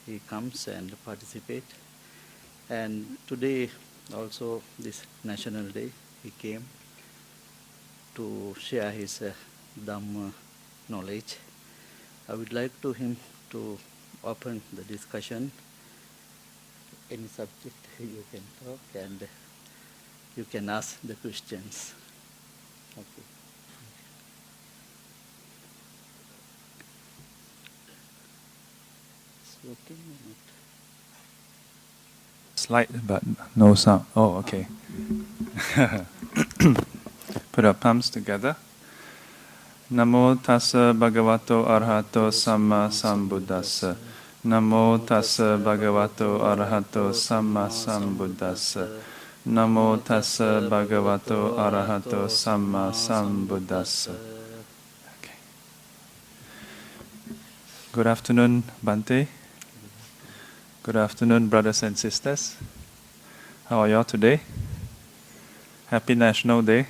he comes and participate. And today also this National Day, he came to share his Dhamma knowledge. I would like to him to open the discussion. Any subject you can talk and you can ask the questions. Okay. It's working or not? Slight, but no sound. Oh, okay. Put our palms together. Namo tassa bhagavato arahato samma sambuddhassa. Namo tassa bhagavato arahato samma sambuddhassa. Namo tassa bhagavato arahato samma sambuddhassa. Okay. Good afternoon, Bhante. Good afternoon, brothers and sisters. How are you all today? Happy National Day.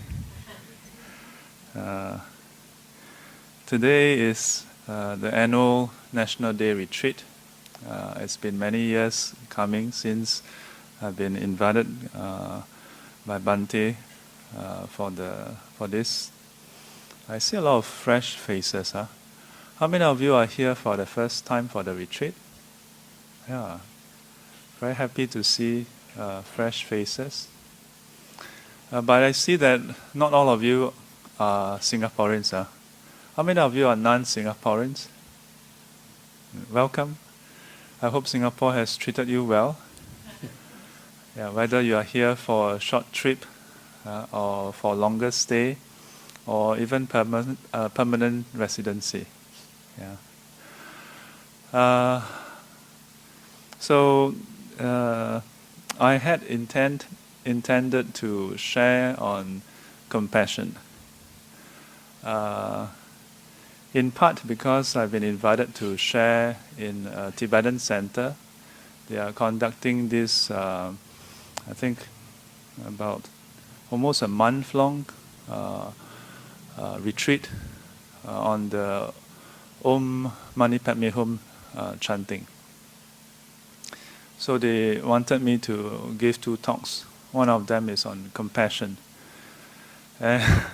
Today is the annual National Day retreat. It's been many years coming since I've been invited by Bhante for this. I see a lot of fresh faces. Huh? How many of you are here for the first time for the retreat? Yeah, very happy to see fresh faces. But I see that not all of you are Singaporeans. Huh? How many of you are non-Singaporeans? Welcome. I hope Singapore has treated you well. Yeah, whether you are here for a short trip or for longer stay or even permanent residency. Yeah. So I had intended to share on compassion. In part because I've been invited to share in a Tibetan center. They are conducting this, I think, about almost a month-long retreat on the Om Mani Padme Hum chanting. So they wanted me to give 2 talks. One of them is on compassion. And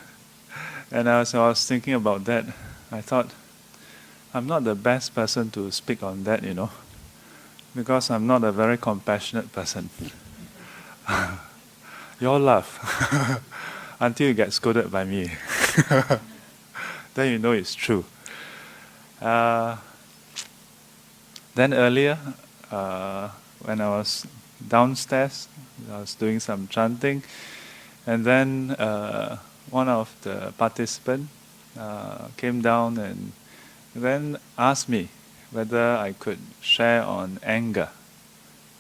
as I was thinking about that, I thought, I'm not the best person to speak on that, because I'm not a very compassionate person. You all laugh until you get scolded by me. Then you know it's true. Then earlier, when I was downstairs, I was doing some chanting, and then one of the participants came down and then asked me whether I could share on anger.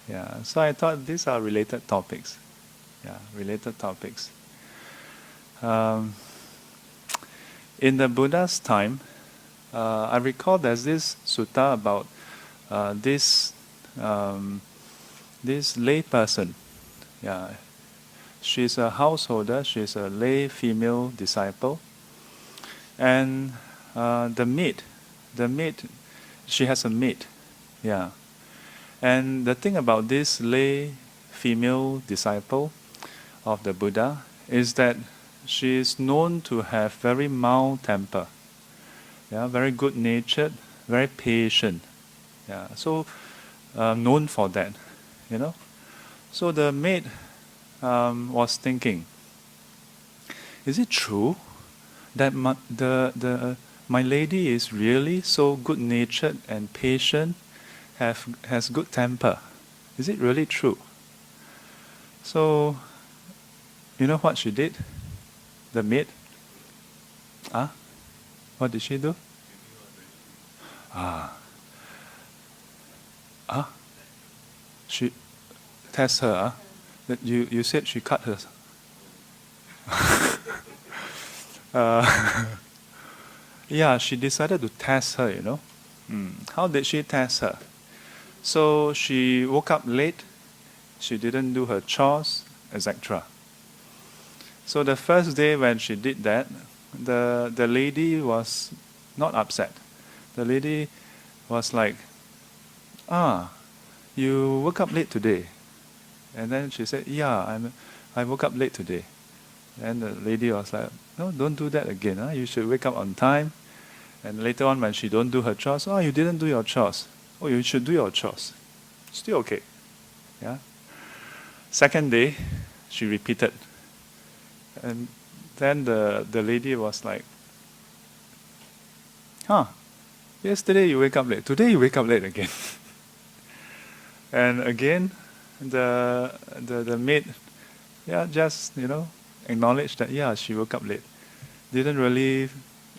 Yeah, so I thought these are related topics. Yeah, related topics. In the Buddha's time, I recall there's this sutta about this lay person. Yeah, she's a householder. She's a lay female disciple, and the maid, she has a maid. Yeah, and the thing about this lay female disciple of the Buddha is that she is known to have very mild temper. Yeah, very good natured, very patient. Yeah, so known for that, So the maid was thinking, is it true that my lady is really so good natured and patient, has good temper? Is it really true? So, you know what she did? The maid? What did she do? She test her. That you said she cut her. Yeah, she decided to test her. How did she test her? So she woke up late. She didn't do her chores, etc. So the first day when she did that, the lady was not upset. The lady was like, you woke up late today. And then she said, yeah, I woke up late today. And the lady was like, no, don't do that again. You should wake up on time. And later on, when she don't do her chores, you didn't do your chores. Oh, you should do your chores. Still okay. Yeah. Second day, she repeated. And then the lady was like, yesterday you wake up late. Today you wake up late again. And again, the maid, just, acknowledged that, she woke up late. Didn't really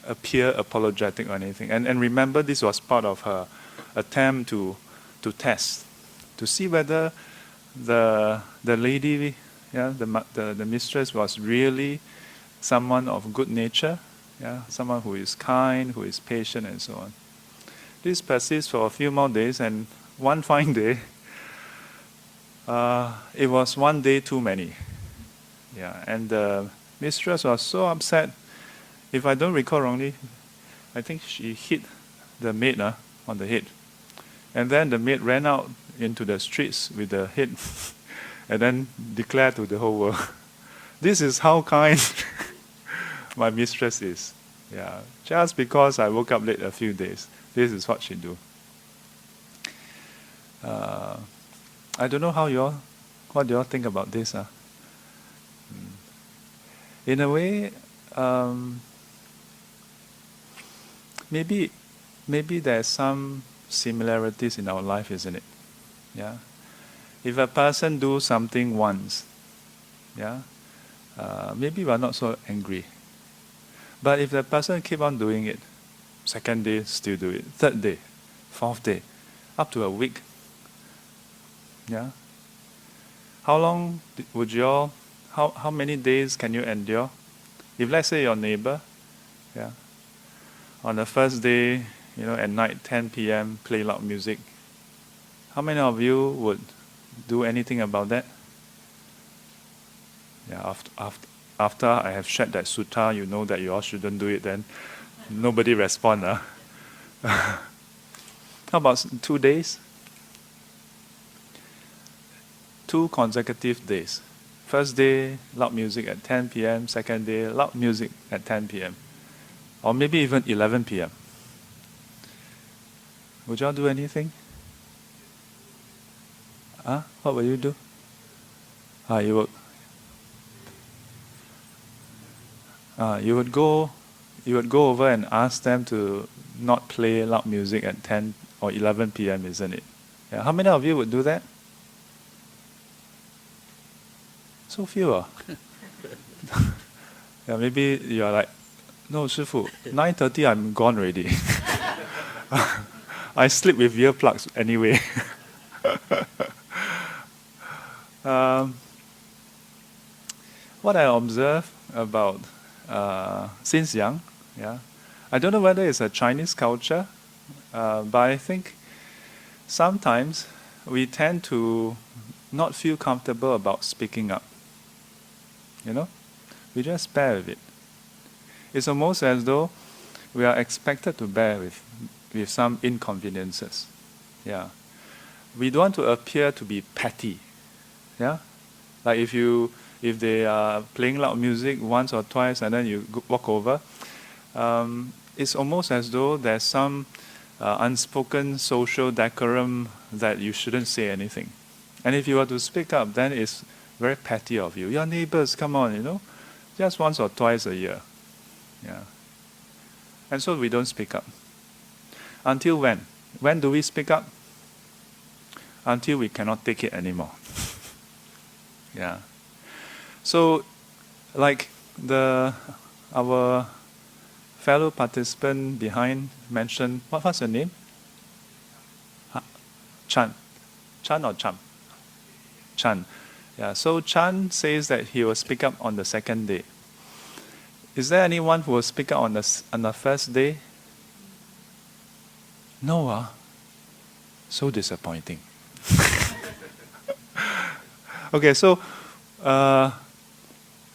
appear apologetic or anything. And remember, this was part of her attempt to test, to see whether the lady, the mistress was really someone of good nature, someone who is kind, who is patient, and so on. This persists for a few more days, and one fine day, it was one day too many. And the mistress was so upset. If I don't recall wrongly, I think she hit the maid on the head. And then the maid ran out into the streets with the head and then declared to the whole world, this is how kind my mistress is. Just because I woke up late a few days, this is what she do. I don't know what do you all think about this? In a way, maybe there's some similarities in our life, isn't it? If a person do something once, maybe we're not so angry. But if the person keep on doing it, second day still do it, third day, fourth day, up to a week, how long would how many days can you endure? If let's say your neighbor, on the first day, at night 10 p.m. play loud music, how many of you would do anything about that? After I have shared that sutta, you know that you all shouldn't do it, then nobody respond. How about 2 days? 2 consecutive days. First day, loud music at 10 p.m. Second day, loud music at 10 p.m. Or maybe even 11 p.m. Would y'all do anything? What will you do? You would go over and ask them to not play loud music at 10 or 11 p.m., isn't it? How many of you would do that? So few. Maybe you are like, no, Shifu, 9:30 I'm gone already. I sleep with earplugs anyway. What I observe about since young, I don't know whether it's a Chinese culture, but I think sometimes we tend to not feel comfortable about speaking up. We just bear with it. It's almost as though we are expected to bear with some inconveniences. We don't want to appear to be petty. Like if they are playing loud music once or twice and then you walk over, it's almost as though there's some unspoken social decorum that you shouldn't say anything. And if you were to speak up, then it's very petty of you. Your neighbors, come on, just once or twice a year. And so we don't speak up. Until when? When do we speak up? Until we cannot take it anymore. So, like our fellow participant behind mentioned, what's her name? Chan or Cham? Chan. So Chan says that he will speak up on the second day. Is there anyone who will speak up on the first day? No. So disappointing. Okay, so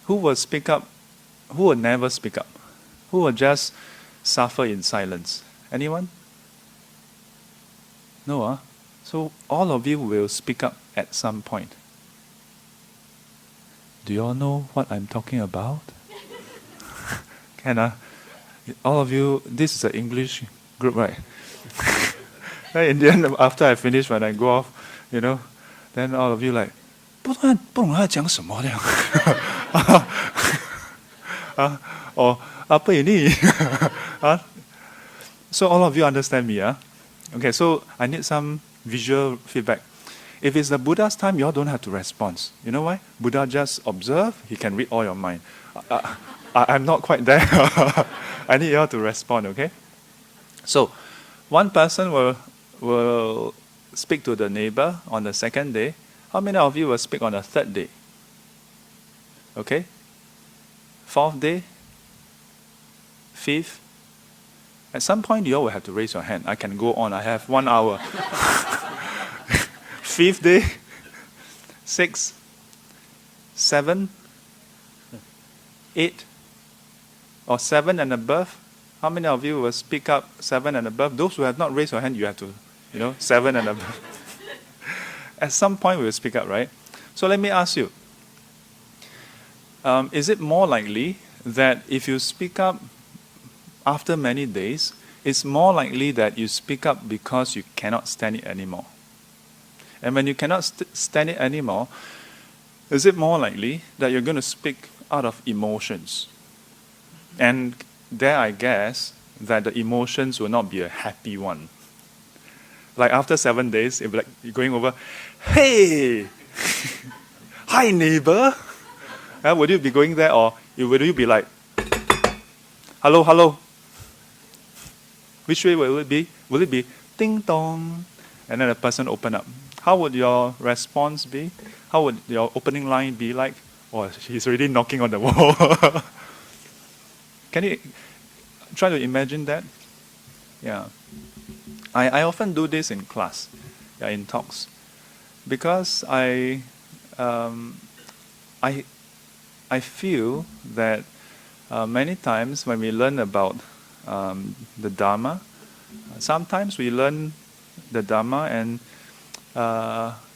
who will speak up? Who will never speak up? Who will just suffer in silence? Anyone? No. So all of you will speak up at some point. Do you all know what I'm talking about? Can all of you, this is an English group, right? In the end, after I finish, when I go off, then all of you like, 不懂他讲什么这样 or apa ini? So all of you understand me, yeah? Okay, so I need some visual feedback. If it's the Buddha's time, you all don't have to respond. You know why? Buddha just observe, he can read all your mind. I'm not quite there. I need you all to respond, okay? So, one person will speak to the neighbor on the second day. How many of you will speak on the third day? Okay? Fourth day? Fifth? At some point, you all will have to raise your hand. I can go on. I have 1 hour. Fifth day? Six? Seven? Eight? Or seven and above? How many of you will speak up 7 and above? Those who have not raised your hand, you have to, 7 and above. At some point, we will speak up, right? So let me ask you, is it more likely that if you speak up after many days, it's more likely that you speak up because you cannot stand it anymore? And when you cannot stand it anymore, is it more likely that you're going to speak out of emotions? And there I guess that the emotions will not be a happy one. Like after 7 days, it'll be like you're going over, hey, hi neighbor. Would you be going there, or would you be like, hello, hello? Which way will it be? Will it be ding dong? And then the person open up. How would your response be? How would your opening line be like? Oh, he's already knocking on the wall. Can you try to imagine that? Yeah. I often do this in class, in talks, because I feel that many times when we learn about the Dhamma, sometimes we learn the Dhamma and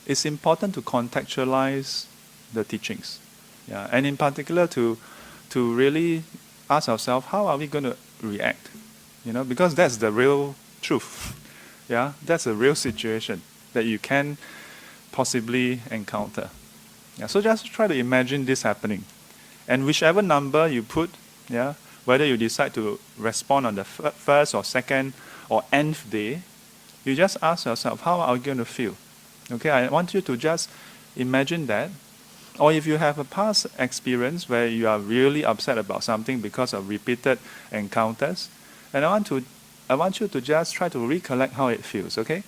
it's important to contextualize the teachings. Yeah, and in particular to really ask ourselves, how are we going to react? Because that's the real truth. Yeah, that's a real situation that you can possibly encounter. Yeah, so just try to imagine this happening. And whichever number you put, whether you decide to respond on the first or second or nth day, you just ask yourself, how are you going to feel? Okay, I want you to just imagine that. Or if you have a past experience where you are really upset about something because of repeated encounters, and I want you to just try to recollect how it feels, okay?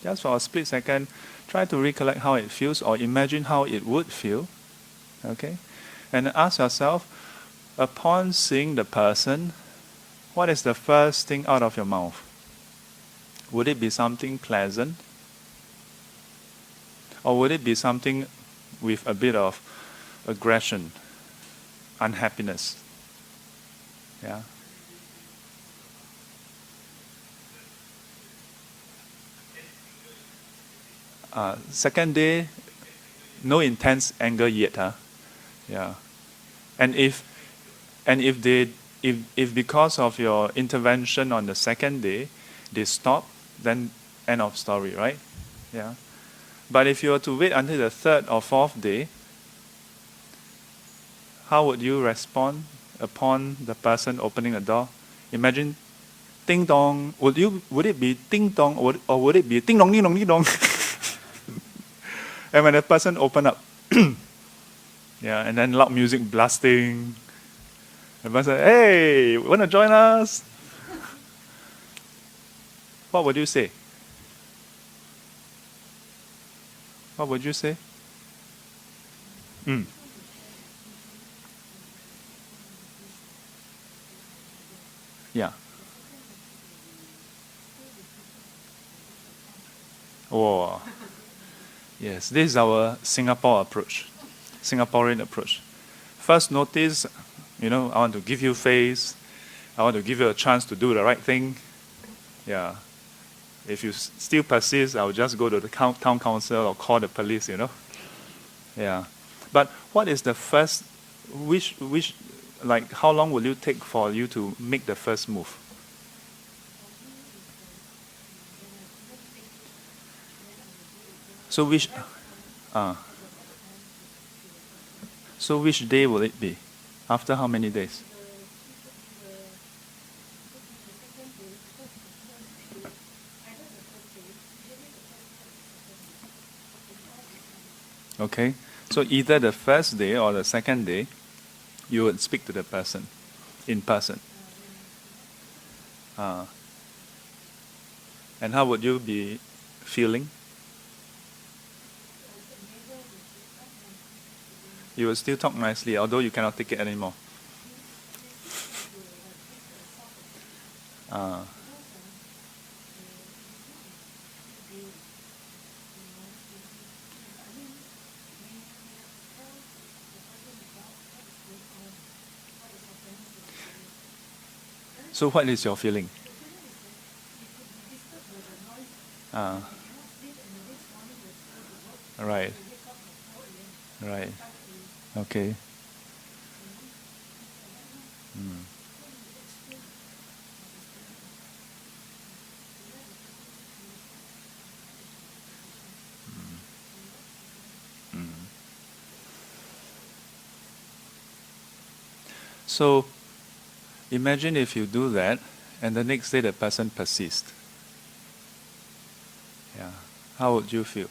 Just for a split second, try to recollect how it feels or imagine how it would feel, okay? And ask yourself, upon seeing the person, what is the first thing out of your mouth? Would it be something pleasant? Or would it be something with a bit of aggression, unhappiness? Yeah. Second day, no intense anger yet, huh? Yeah. And if because of your intervention on the second day, they stop, then end of story, right? Yeah. But if you were to wait until the third or fourth day, how would you respond upon the person opening the door? Imagine, ding dong. Would it be ding dong or would it be ding dong ding dong ding dong? And when the person open up, and then loud music blasting, the person, hey, want to join us? What would you say? What would you say? Yeah. Oh, yes, this is our Singaporean approach. First notice, I want to give you face. I want to give you a chance to do the right thing. Yeah. If you still persist, I'll just go to the town council or call the police, Yeah. But what is the first, like, how long will you take for you to make the first move? So which day will it be? After how many days? Okay. So either the first day or the second day, you would speak to the person in person. And how would you be feeling? You will still talk nicely, although you cannot take it anymore. So what is your feeling? Right. Right. Okay. So imagine if you do that and the next day the person persists. Yeah. How would you feel?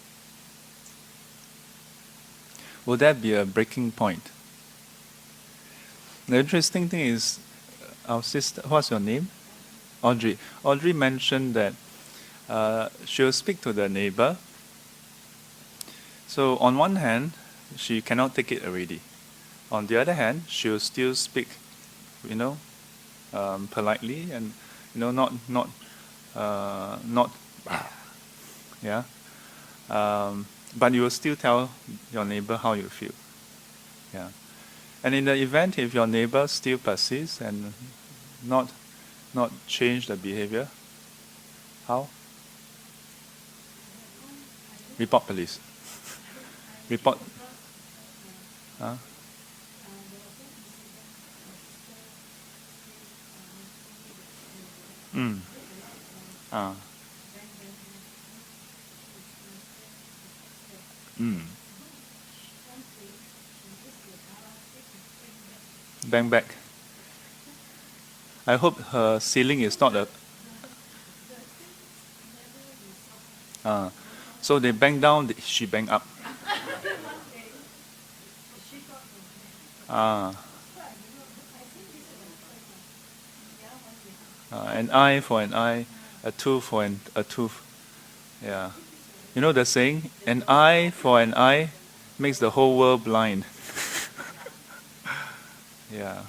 Will that be a breaking point? The interesting thing is, our sister, what's your name? Audrey. Audrey mentioned that she'll speak to the neighbor. So on one hand, she cannot take it already. On the other hand, she'll still speak, politely and not yeah. But you will still tell your neighbor how you feel. Yeah. And in the event if your neighbor still persists and not change the behavior, how? Report police. Report. Huh? Ah. Bang back. I hope her ceiling is not a. So they bang down, she bang up. An eye for an eye, a tooth for a tooth. Yeah. You know the saying, an eye for an eye makes the whole world blind. Yeah.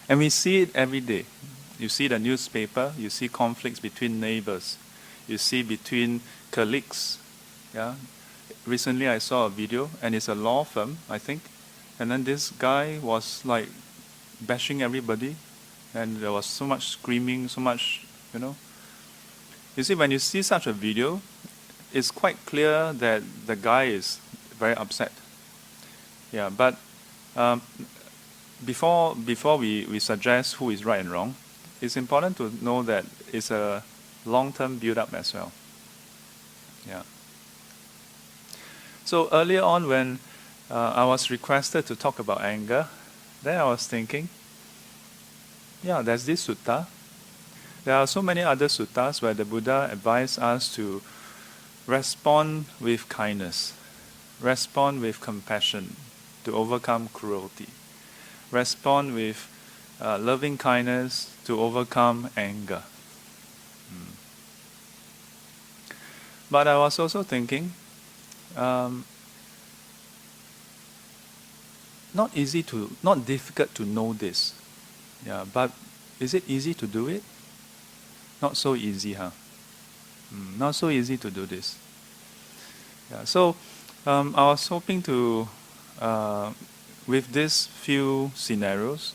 And we see it every day. You see the newspaper, you see conflicts between neighbors, you see between colleagues. Yeah. Recently I saw a video, and it's a law firm, I think. And then this guy was like bashing everybody, and there was so much screaming, so much, You see, when you see such a video, it's quite clear that the guy is very upset. Yeah, but before we suggest who is right and wrong, it's important to know that it's a long-term build-up as well. Yeah. So earlier on, when I was requested to talk about anger, then I was thinking, there's this sutta. There are so many other suttas where the Buddha advised us to respond with kindness, respond with compassion to overcome cruelty, respond with loving kindness to overcome anger. But I was also thinking, not difficult to know this. Yeah, but is it easy to do it? Not so easy, huh? Not so easy to do this. Yeah, so I was hoping to, with these few scenarios,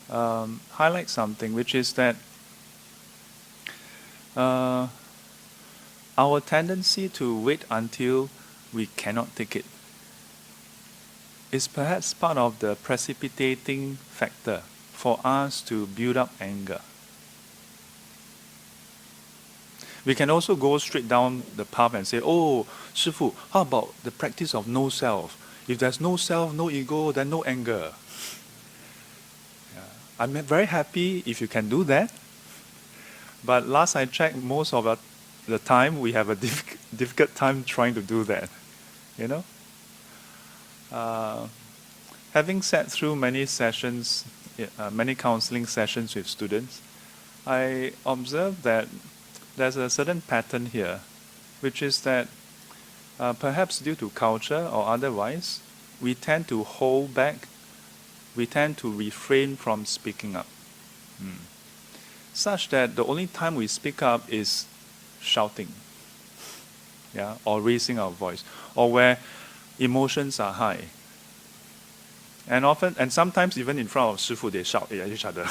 highlight something, which is that our our tendency to wait until we cannot take it is perhaps part of the precipitating factor for us to build up anger. We can also go straight down the path and say, oh, Shifu, how about the practice of no self? If there's no self, no ego, then no anger. Yeah. I'm very happy if you can do that. But last I checked, most of the time we have a difficult time trying to do that. You know? Having sat through many sessions, many counseling sessions with students, I observed that there's a certain pattern here, which is that perhaps due to culture or otherwise, we tend to hold back, we tend to refrain from speaking up. Such that the only time we speak up is shouting, yeah, or raising our voice, or where emotions are high. And sometimes even in front of Shifu, they shout at each other.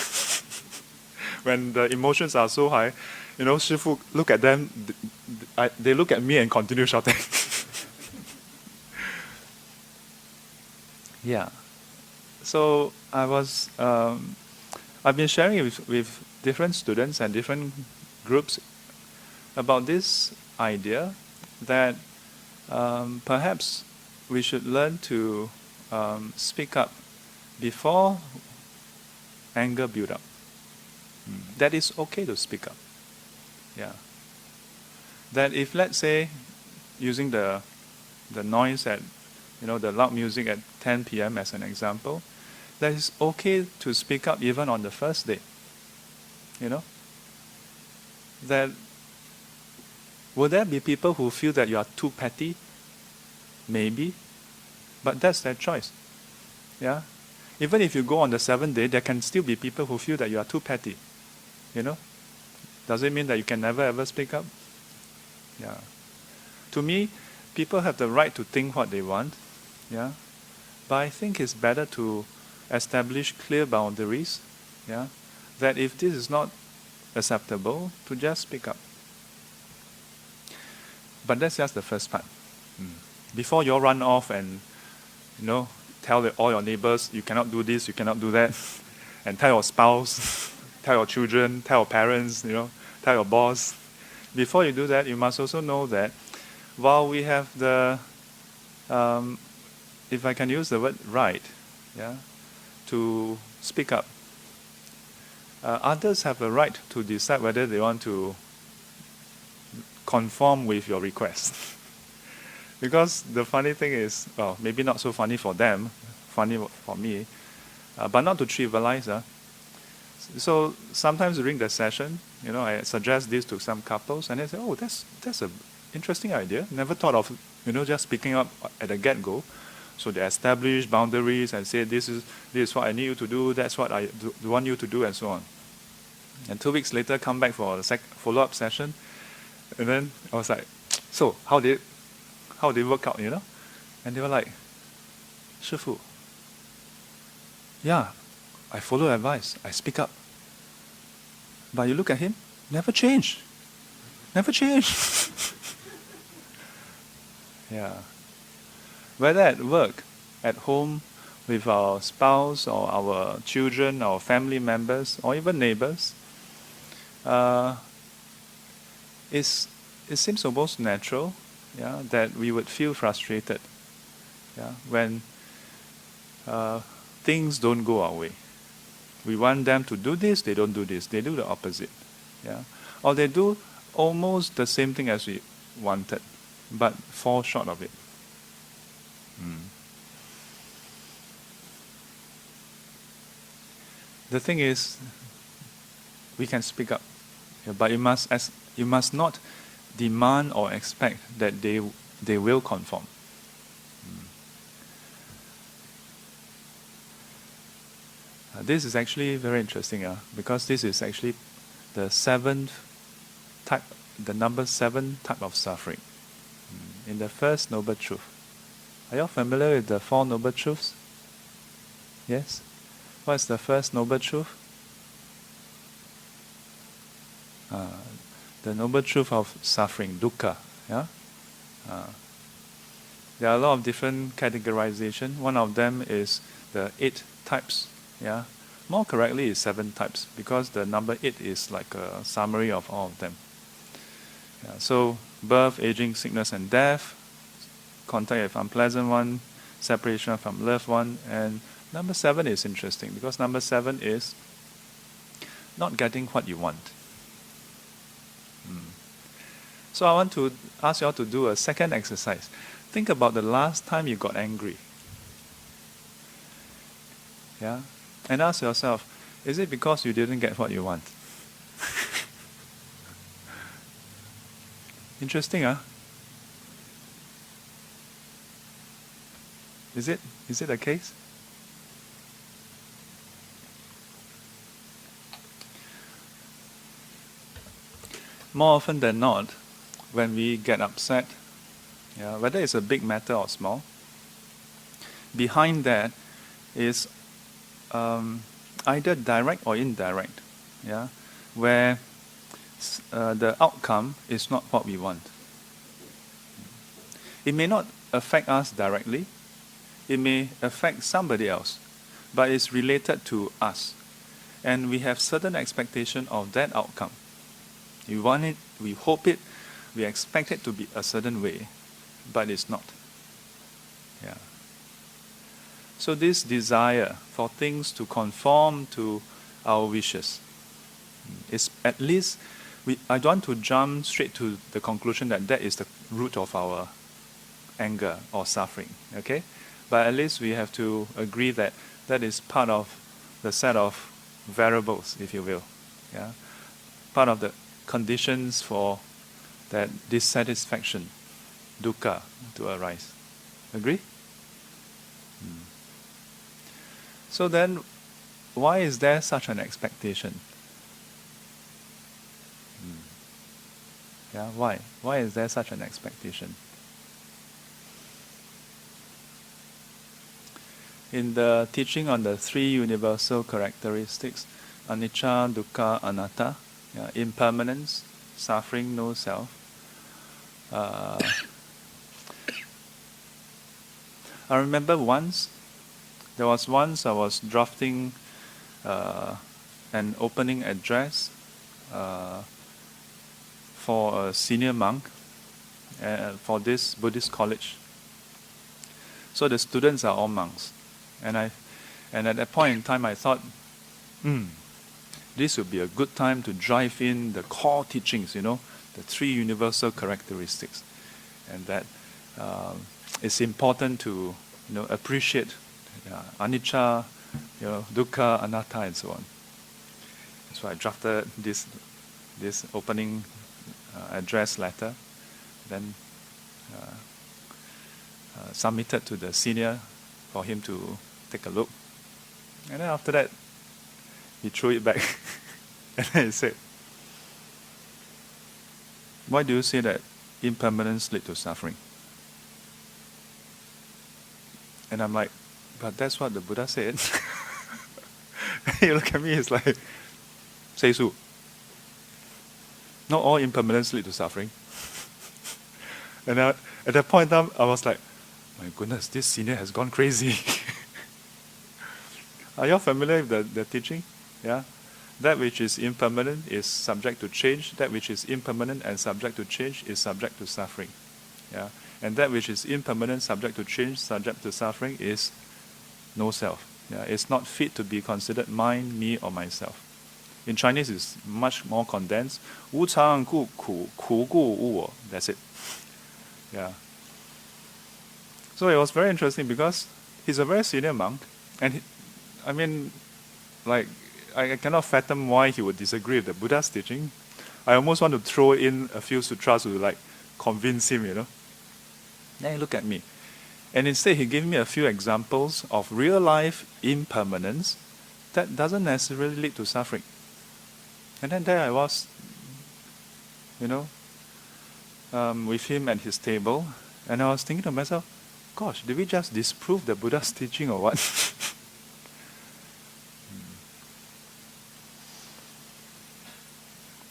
When the emotions are so high, Shifu, look at them, they look at me and continue shouting. Yeah. So I've been sharing with different students and different groups about this idea that perhaps we should learn to speak up before anger build up. That is okay to speak up. Yeah. That if, let's say, using the noise at, the loud music at 10 p.m. as an example, that it's okay to speak up even on the first day. That will there be people who feel that you are too petty? Maybe. But that's their choice. Yeah? Even if you go on the 7th day, there can still be people who feel that you are too petty. Does it mean that you can never ever speak up? Yeah. To me, people have the right to think what they want. Yeah. But I think it's better to establish clear boundaries. Yeah. That if this is not acceptable, to just speak up. But that's just the first part. Before you all run off and, tell all your neighbors, you cannot do this, you cannot do that, and tell your spouse, tell your children, tell your parents, tell your boss. Before you do that, you must also know that while we have the, if I can use the word right, yeah, to speak up, others have a right to decide whether they want to conform with your request. Because the funny thing is, well, maybe not so funny for them, funny for me, but not to trivialize. So sometimes during the session, I suggest this to some couples, and they say, "Oh, that's an interesting idea. Never thought of, just speaking up at the get-go." So they establish boundaries and say, "This is what I need you to do. That's what I want you to do," and so on. And 2 weeks later, come back for a follow-up session, and then I was like, "So how did it work out?" And they were like, "Shifu, yeah, I follow advice. I speak up. But you look at him, never change. Never change." Yeah. Whether at work, at home, with our spouse or our children, our family members, or even neighbors, it seems almost natural, yeah, that we would feel frustrated, yeah, when things don't go our way. We want them to do this, they don't do this. They do the opposite. Yeah? Or they do almost the same thing as we wanted, but fall short of it. The thing is, we can speak up, yeah, but you must not demand or expect that they will conform. This is actually very interesting, because this is actually the number 7 type of suffering. In the first noble truth. Are you all familiar with the 4 noble truths? Yes? What's the first noble truth? the noble truth of suffering, dukkha. Yeah? There are a lot of different categorization. One of them is the 8 types. Yeah? More correctly is 7 types, because the number 8 is like a summary of all of them. Yeah, so birth, aging, sickness and death, contact with unpleasant one, separation from loved one, and number 7 is interesting, because number 7 is not getting what you want. So I want to ask you all to do a second exercise. Think about the last time you got angry. Yeah? And ask yourself, is it because you didn't get what you want? Interesting, huh? Is it the case? More often than not, when we get upset, whether it's a big matter or small, behind that is either direct or indirect, where the outcome is not what we want. It may not affect us directly, it may affect somebody else, but it's related to us. And we have certain expectation of that outcome. We want it, we hope it, we expect it to be a certain way, but it's not. Yeah. So this desire for things to conform to our wishes is, at least, I don't want to jump straight to the conclusion that that is the root of our anger or suffering, okay? But at least we have to agree that that is part of the set of variables, if you will, part of the conditions for that dissatisfaction, dukkha, to arise. Agree? So then, why is there such an expectation? Why? Why is there such an expectation? In the teaching on the 3 universal characteristics, anicca, dukkha, anatta, impermanence, suffering, no self, I remember there was once I was drafting an opening address for a senior monk for this Buddhist college. So the students are all monks. And at that point in time I thought, this would be a good time to drive in the core teachings, the 3 universal characteristics. And that it's important to appreciate anicca, dukkha, anatta, and so on. So I drafted this opening address letter, then submitted to the senior for him to take a look. And then after that, he threw it back. And then he said, why do you say that impermanence leads to suffering? And I'm like, but that's what the Buddha said. You look at me, it's like, say so. Not all impermanence leads to suffering. And at that point in time, I was like, my goodness, this senior has gone crazy. Are you all familiar with the teaching? Yeah? That which is impermanent is subject to change. That which is impermanent and subject to change is subject to suffering. Yeah? And that which is impermanent, subject to change, subject to suffering is no self. Yeah? It's not fit to be considered mine, me, or myself. In Chinese, it's much more condensed. Wu chang gu ku, ku gu wu wo. That's it. Yeah. So it was very interesting because he's a very senior monk, and I cannot fathom why he would disagree with the Buddha's teaching. I almost want to throw in a few sutras to convince him, Then he looked at me. And instead he gave me a few examples of real life impermanence that doesn't necessarily lead to suffering. And then there I was, with him at his table, and I was thinking to myself, gosh, did we just disprove the Buddha's teaching or what?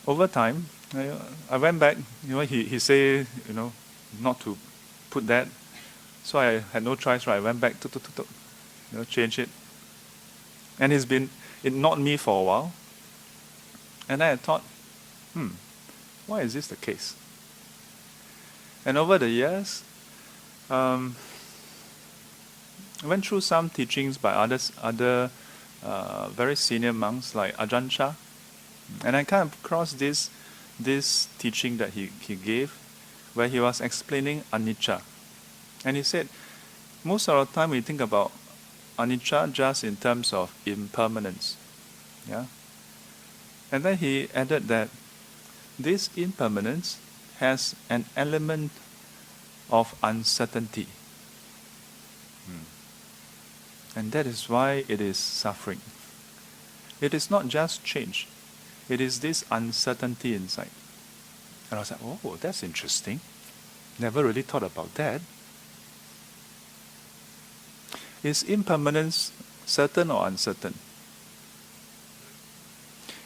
Over time, I went back, he said, not to put that. So I had no choice, right? I went back, change it. And it knocked me for a while. And I thought, why is this the case? And over the years, I went through some teachings by other very senior monks like Ajahn Chah. And I came across this teaching that he gave, where he was explaining anicca. And he said, most of the time we think about anicca just in terms of impermanence. Yeah? And then he added that this impermanence has an element of uncertainty. And that is why it is suffering. It is not just change. It is this uncertainty inside. And I was like, oh, that's interesting. Never really thought about that. Is impermanence certain or uncertain?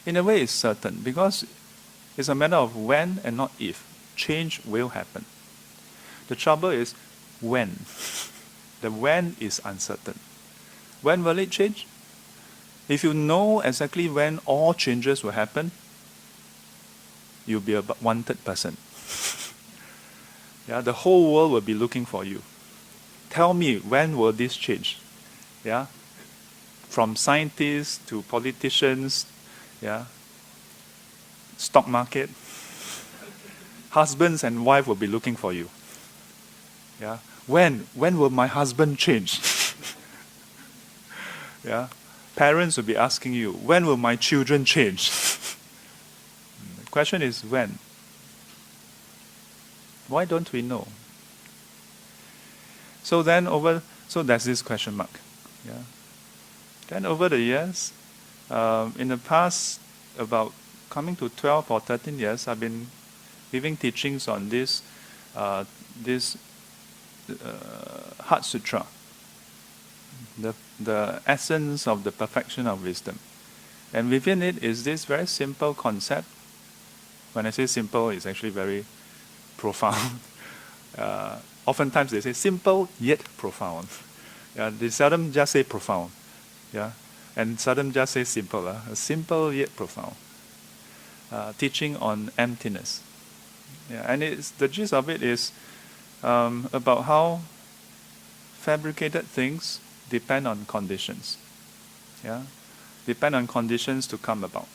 In a way, it's certain, because it's a matter of when and not if. Change will happen. The trouble is when. The when is uncertain. When will it change? If you know exactly when all changes will happen, you'll be a wanted person. Yeah, the whole world will be looking for you. Tell me, when will this change? Yeah, from scientists to politicians, yeah, stock market, husbands and wife will be looking for you. Yeah, when will my husband change? Yeah, parents will be asking you, when will my children change? The question is when. Why don't we know? So there's this question mark. Yeah. Then over the years, in the past about coming to 12 or 13 years, I've been giving teachings on this Heart Sutra, the essence of the perfection of wisdom. And within it is this very simple concept. When I say simple, it's actually very profound. Oftentimes they say simple yet profound. Yeah, they seldom just say profound. Yeah, and seldom just say simple. Simple yet profound. Teaching on emptiness. Yeah, and the gist of it is about how fabricated things depend on conditions. Yeah, depend on conditions to come about.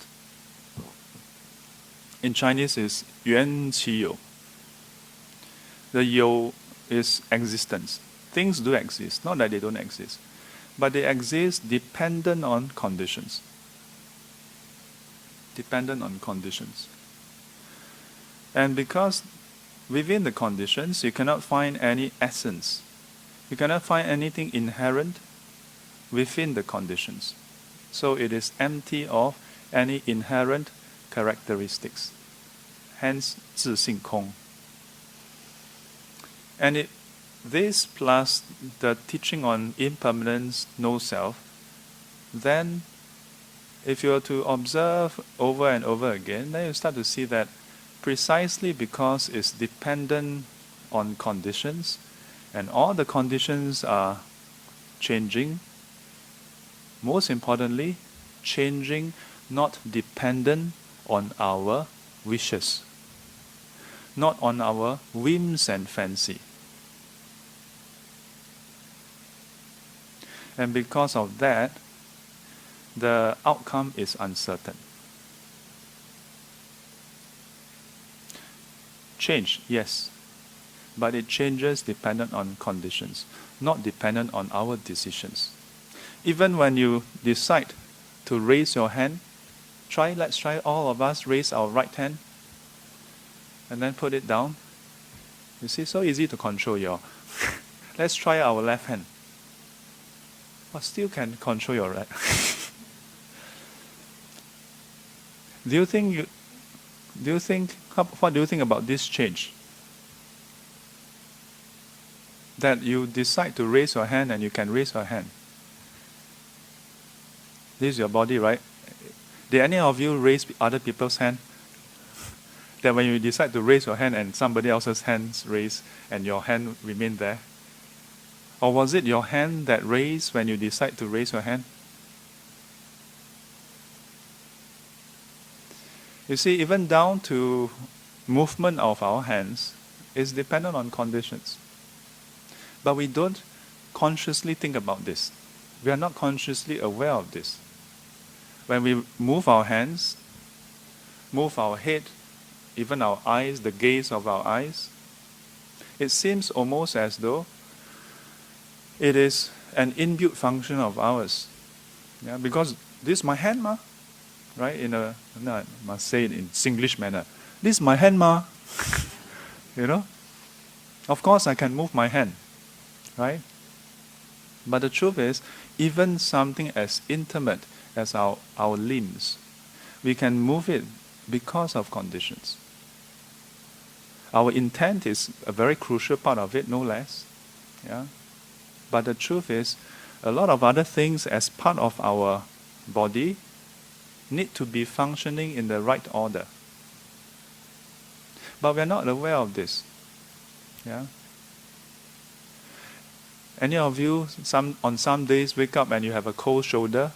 In Chinese is 缘起有. The 有 is existence. Things do exist, not that they don't exist, but they exist dependent on conditions. Dependent on conditions. And because within the conditions, you cannot find any essence. You cannot find anything inherent within the conditions. So it is empty of any inherent characteristics. Hence, 自性空. And this plus the teaching on impermanence, no self, then if you were to observe over and over again, then you start to see that precisely because it's dependent on conditions, and all the conditions are changing, most importantly, changing not dependent on our wishes, not on our whims and fancy. And because of that, the outcome is uncertain. Change, yes, but it changes dependent on conditions, not dependent on our decisions. Even when you decide to raise your hand, let's try all of us raise our right hand and then put it down. You see, so easy to control your. Let's try our left hand. But still can control your right. What do you think about this change? That you decide to raise your hand and you can raise your hand. This is your body, right? Did any of you raise other people's hand? That when you decide to raise your hand and somebody else's hands raised and your hand remained there? Or was it your hand that raised when you decide to raise your hand? You see, even down to movement of our hands is dependent on conditions. But we don't consciously think about this. We are not consciously aware of this. When we move our hands, move our head, even our eyes, the gaze of our eyes, it seems almost as though it is an inbuilt function of ours. Yeah, because this is my hand, ma. Right? No, I must say it in Singlish manner. This is my hand, ma. You know? Of course I can move my hand. Right? But the truth is, even something as intimate as our limbs, we can move it because of conditions. Our intent is a very crucial part of it, no less. Yeah? But the truth is, a lot of other things as part of our body need to be functioning in the right order. But we're not aware of this. Yeah? Any of you, on some days, wake up and you have a cold shoulder?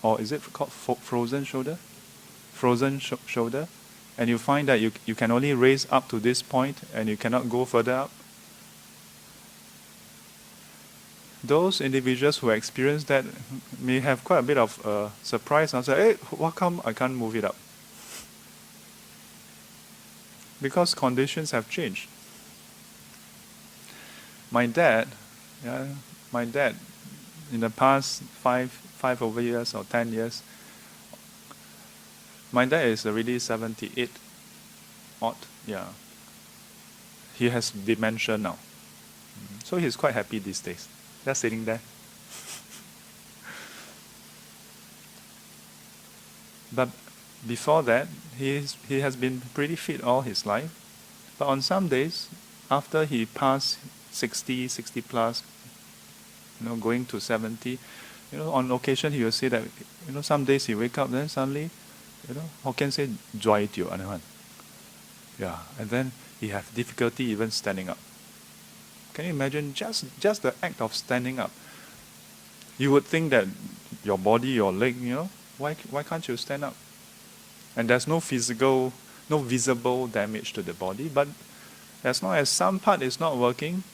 Or is it called frozen shoulder? Frozen shoulder? And you find that you can only raise up to this point and you cannot go further up? Those individuals who experience that may have quite a bit of surprise and say, hey, how come I can't move it up? Because conditions have changed. My dad, in the past 5 over years or 10 years, my dad is already 78 odd, yeah. He has dementia now. So he's quite happy these days. Just sitting there. But before that, he has been pretty fit all his life. But on some days, after he passed 60 plus, going to 70, on occasion he will say that, some days he wake up, then suddenly, Hokkien say, joy tio, yeah, and then he has difficulty even standing up. Can you imagine just the act of standing up? You would think that your body, your leg, why can't you stand up? And there's no visible damage to the body, but as long as some part is not working,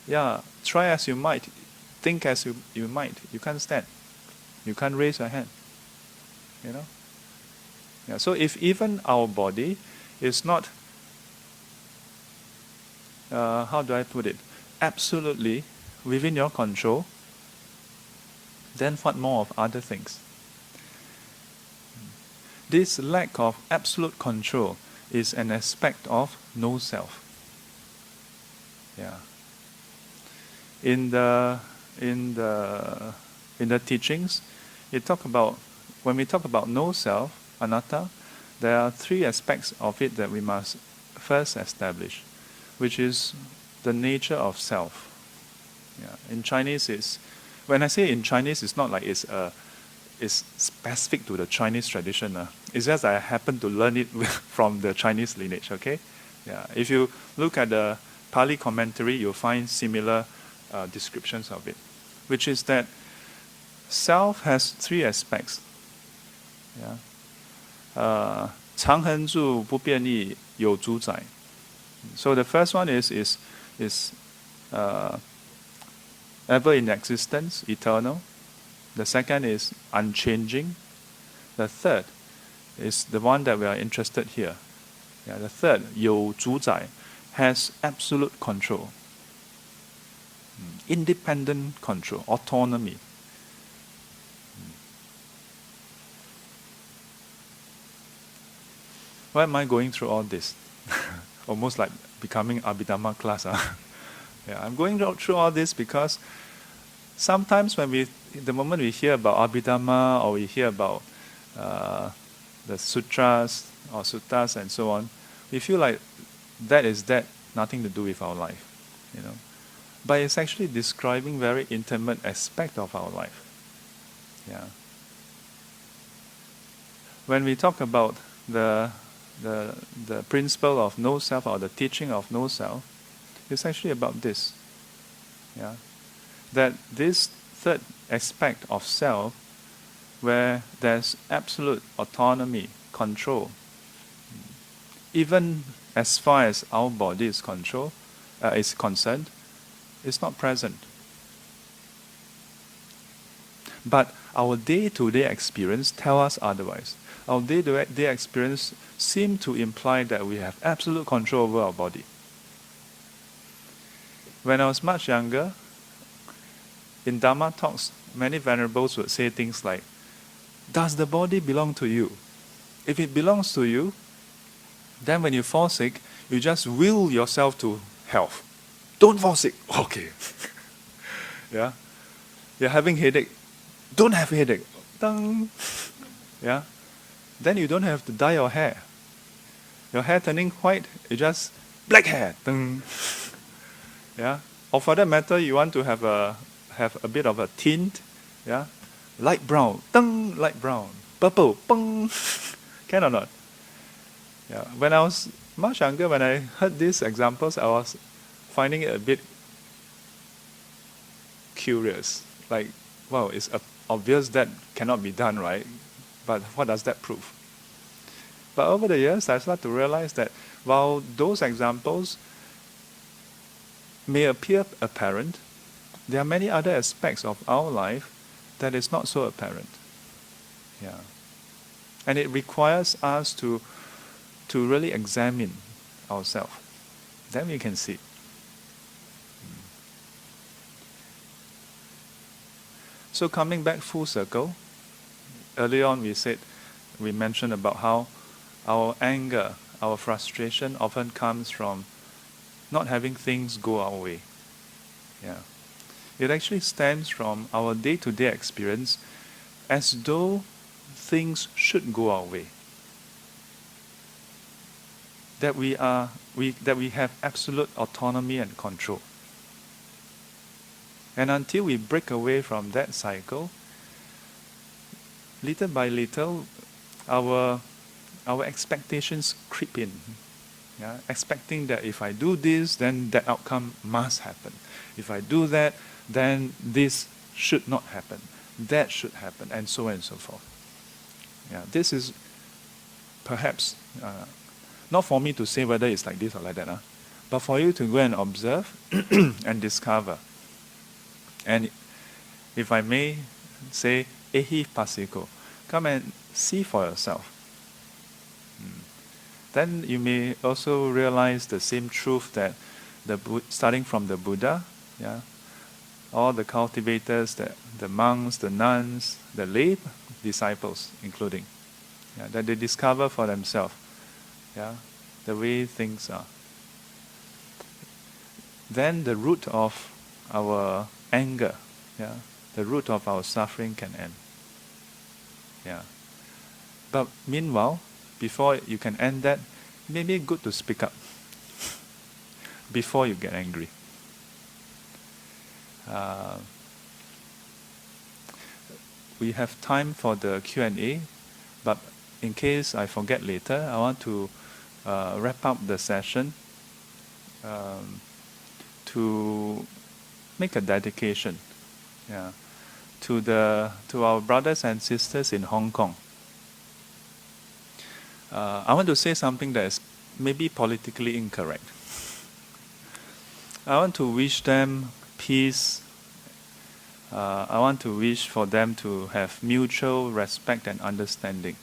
yeah, try as you might, think as you might, you can't stand. You can't raise your hand. Yeah, so if even our body is not, how do I put it, absolutely within your control, then what more of other things? This lack of absolute control is an aspect of no self. Yeah. In the teachings, when we talk about no self, anatta, there are 3 aspects of it that we must first establish, which is the nature of self. Yeah. In Chinese, when I say in Chinese, it's not like it's specific to the Chinese tradition. It's just I happen to learn it from the Chinese lineage. Okay, yeah. If you look at the Pali commentary, you'll find similar descriptions of it, which is that self has 3 aspects. Yeah. 常恒住不变异有主宰. So the first one is ever in existence, eternal. The second is unchanging. The third is the one that we are interested here. Yeah, the third, 有主宰, has absolute control. Independent control, autonomy. Why am I going through all this? Almost like becoming Abhidhamma class. Yeah, I'm going through all this because sometimes the moment we hear about Abhidhamma or we hear about the sutras or suttas and so on, we feel like that is nothing to do with our life, But it's actually describing very intimate aspect of our life. Yeah. When we talk about the the principle of no self, or the teaching of no self, is actually about this. Yeah, that this third aspect of self, where there's absolute autonomy, control, even as far as our body is is concerned, is not present. But our day-to-day experience tells us otherwise. Our day-to-day experience seems to imply that we have absolute control over our body. When I was much younger, in Dhamma talks, many venerables would say things like, does the body belong to you? If it belongs to you, then when you fall sick, you just will yourself to health. Don't fall sick. Okay. Yeah. You're having headache. Don't have headache. Dang. Yeah. Then you don't have to dye your hair. Your hair turning white, you just black hair. Dang. Yeah. Or for that matter, you want to have a bit of a tint. Yeah. Light brown. Dang. Light brown. Purple. Pung. Can or not? Yeah. When I was much younger, when I heard these examples, I was finding it a bit curious. Like, wow, it's obvious that cannot be done, right? But what does that prove? But over the years, I started to realize that while those examples may appear apparent, there are many other aspects of our life that is not so apparent. Yeah. And it requires us to really examine ourselves. Then we can see. So coming back full circle, earlier on we mentioned about how our anger, our frustration often comes from not having things go our way. Yeah. It actually stems from our day-to-day experience as though things should go our way. That we have absolute autonomy and control. And until we break away from that cycle, little by little, our expectations creep in. Yeah? Expecting that if I do this, then that outcome must happen. If I do that, then this should not happen. That should happen, and so on and so forth. Yeah, this is perhaps not for me to say whether it's like this or like that, but for you to go and observe and discover. And if I may say, ehi pasiko, come and see for yourself. Then you may also realize the same truth that starting from the Buddha, yeah, all the cultivators, the monks, the nuns, the lay disciples including, yeah, that they discover for themselves, yeah, the way things are. Then the root of our anger, yeah, the root of our suffering can end. Yeah. But meanwhile, before you can end that, maybe good to speak up before you get angry. We have time for the Q&A, but in case I forget later, I want to wrap up the session to make a dedication, yeah, to our brothers and sisters in Hong Kong. I want to say something that is maybe politically incorrect. I want to wish them peace. I want to wish for them to have mutual respect and understanding,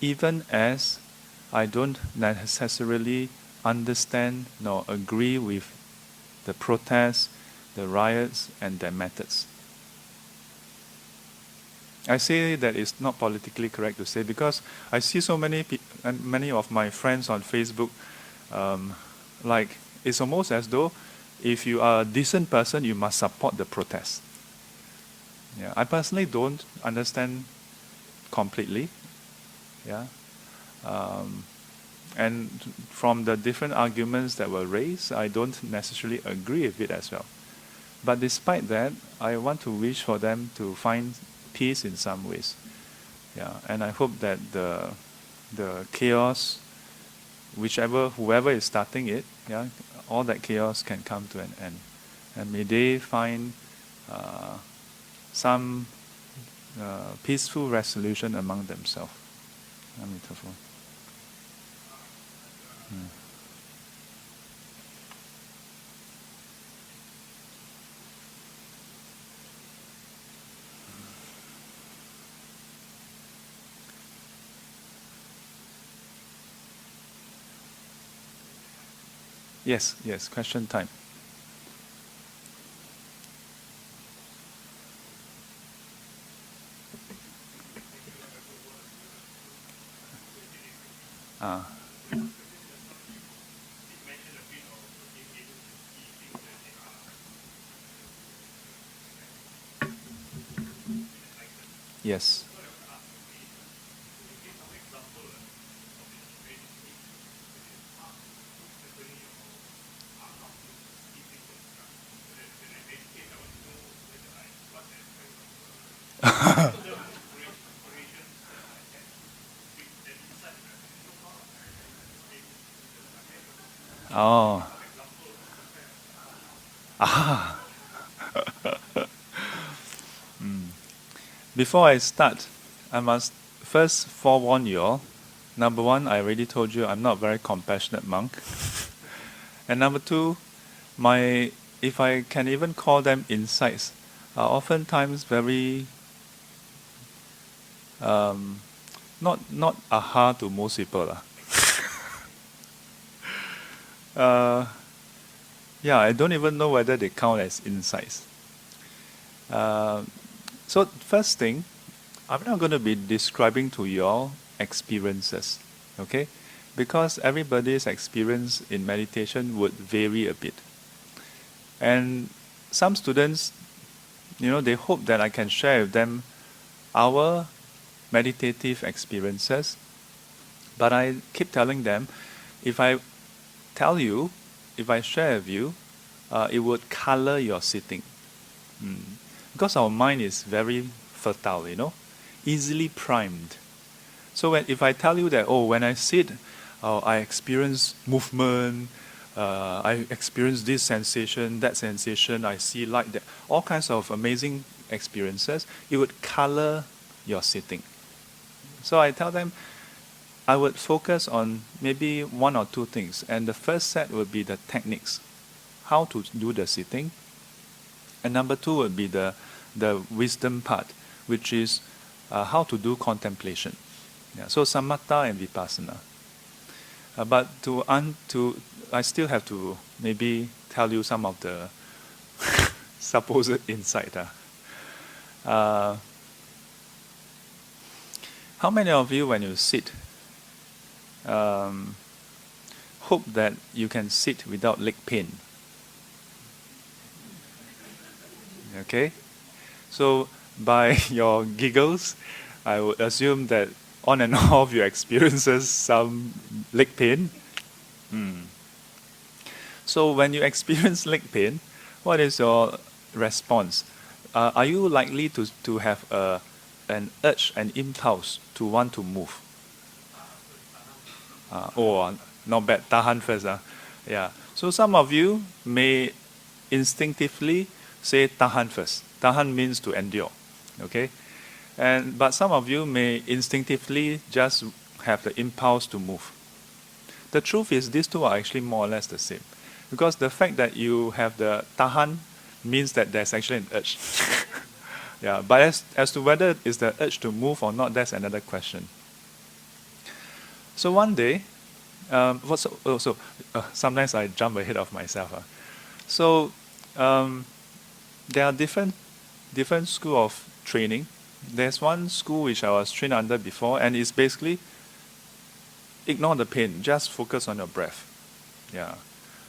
even as I don't necessarily understand nor agree with the protests, the riots, and their methods. I say that it's not politically correct to say because I see so many many of my friends on Facebook, like it's almost as though if you are a decent person, you must support the protest. Yeah, I personally don't understand completely. Yeah, and from the different arguments that were raised, I don't necessarily agree with it as well. But despite that, I want to wish for them to find peace in some ways. Yeah, and I hope that the chaos whoever is starting it, yeah, all that chaos can come to an end. And may they find some peaceful resolution among themselves. Amitabha. Yes, question time. Ah. Yes. Oh. Ah. Before I start, I must first forewarn you all. Number one, I already told you I'm not a very compassionate monk. And number two, if I can even call them insights, are oftentimes very not aha to most people. Yeah, I don't even know whether they count as insights. So first thing, I'm not going to be describing to you all experiences, okay? Because everybody's experience in meditation would vary a bit. And some students, they hope that I can share with them our meditative experiences. But I keep telling them, if I share with you, it would color your sitting. Because our mind is very fertile, easily primed. So if I tell you that, when I sit, I experience movement, I experience this sensation, that sensation, I see light, that, all kinds of amazing experiences, it would color your sitting. So I tell them, I would focus on maybe one or two things. And the first set would be the techniques, how to do the sitting. And number two would be the wisdom part, which is how to do contemplation. Yeah, so samatha and vipassana. But I still have to maybe tell you some of the supposed insight. How many of you, when you sit, hope that you can sit without leg pain? Okay? So by your giggles, I would assume that on and off you experiences some leg pain. So when you experience leg pain, what is your response? Are you likely to have an urge, an impulse to want to move? Not bad. Tahan first. Yeah. So some of you may instinctively say tahan first. Tahan means to endure. Okay? But some of you may instinctively just have the impulse to move. The truth is these two are actually more or less the same. Because the fact that you have the tahan means that there's actually an urge. Yeah, but as to whether it's the urge to move or not, that's another question. So one day, sometimes I jump ahead of myself. So there are different school of training. There's one school which I was trained under before, and it's basically ignore the pain, just focus on your breath. Yeah.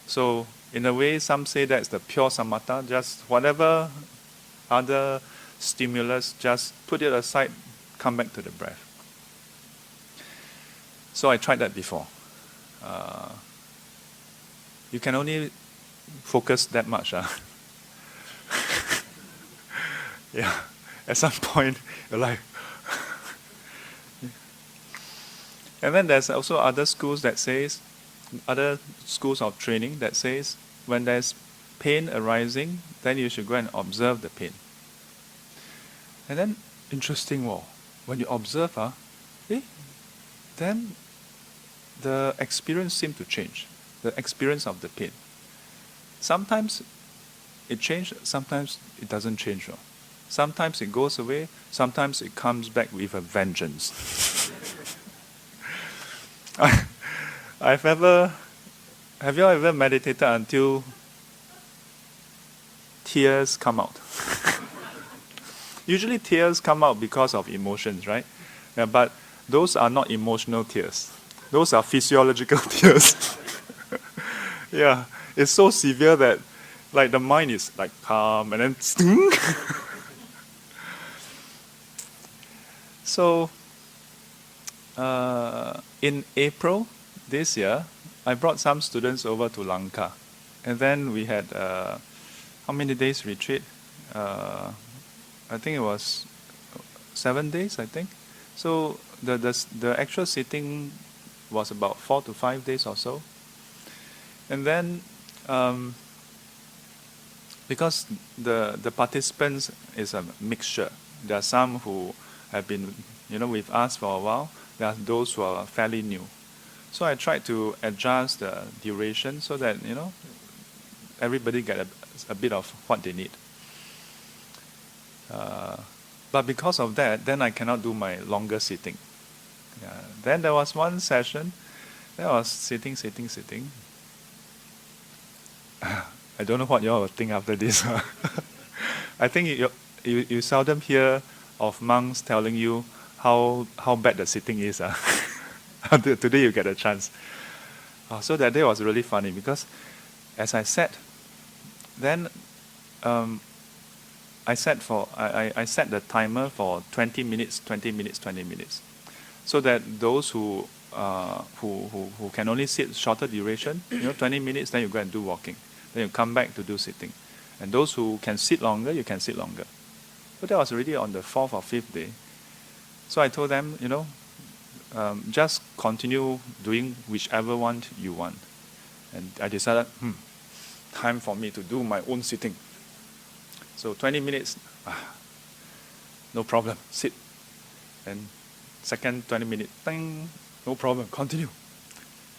So in a way, some say that's the pure samatha, just whatever other stimulus, just put it aside, come back to the breath. So I tried that before. You can only focus that much. Yeah. At some point, you're like... And then there's also other schools that says other schools of training that says when there's pain arising, then you should go and observe the pain. And then, interesting, when you observe, then the experience seems to change, the experience of the pain. Sometimes it changes, sometimes it doesn't change. Sometimes it goes away, sometimes it comes back with a vengeance. Have you ever meditated until tears come out? Usually tears come out because of emotions, right? Yeah, but those are not emotional tears. Those are physiological tears. Yeah, it's so severe that like the mind is like calm and then sting. So in April this year, I brought some students over to Lanka. And then we had how many days retreat? I think it was 7 days, I think. So the actual sitting was about 4 to 5 days or so. And then because the participants is a mixture. There are some who have been with us for a while. There are those who are fairly new. So I tried to adjust the duration so that everybody get a bit of what they need. But because of that, then I cannot do my longer sitting. Then there was one session that I was sitting. I don't know what you all will think after this. I think you seldom hear of monks telling you how bad the sitting is. Today you get a chance. So that day was really funny because as I sat, then I set the timer for 20 minutes, 20 minutes, 20 minutes, so that those who can only sit shorter duration, 20 minutes, then you go and do walking, then you come back to do sitting, and those who can sit longer, you can sit longer. But that was already on the 4th or 5th day. So I told them, just continue doing whichever one you want, and I decided, time for me to do my own sitting. So 20 minutes, no problem, sit. And second 20 minutes, ding, no problem, continue.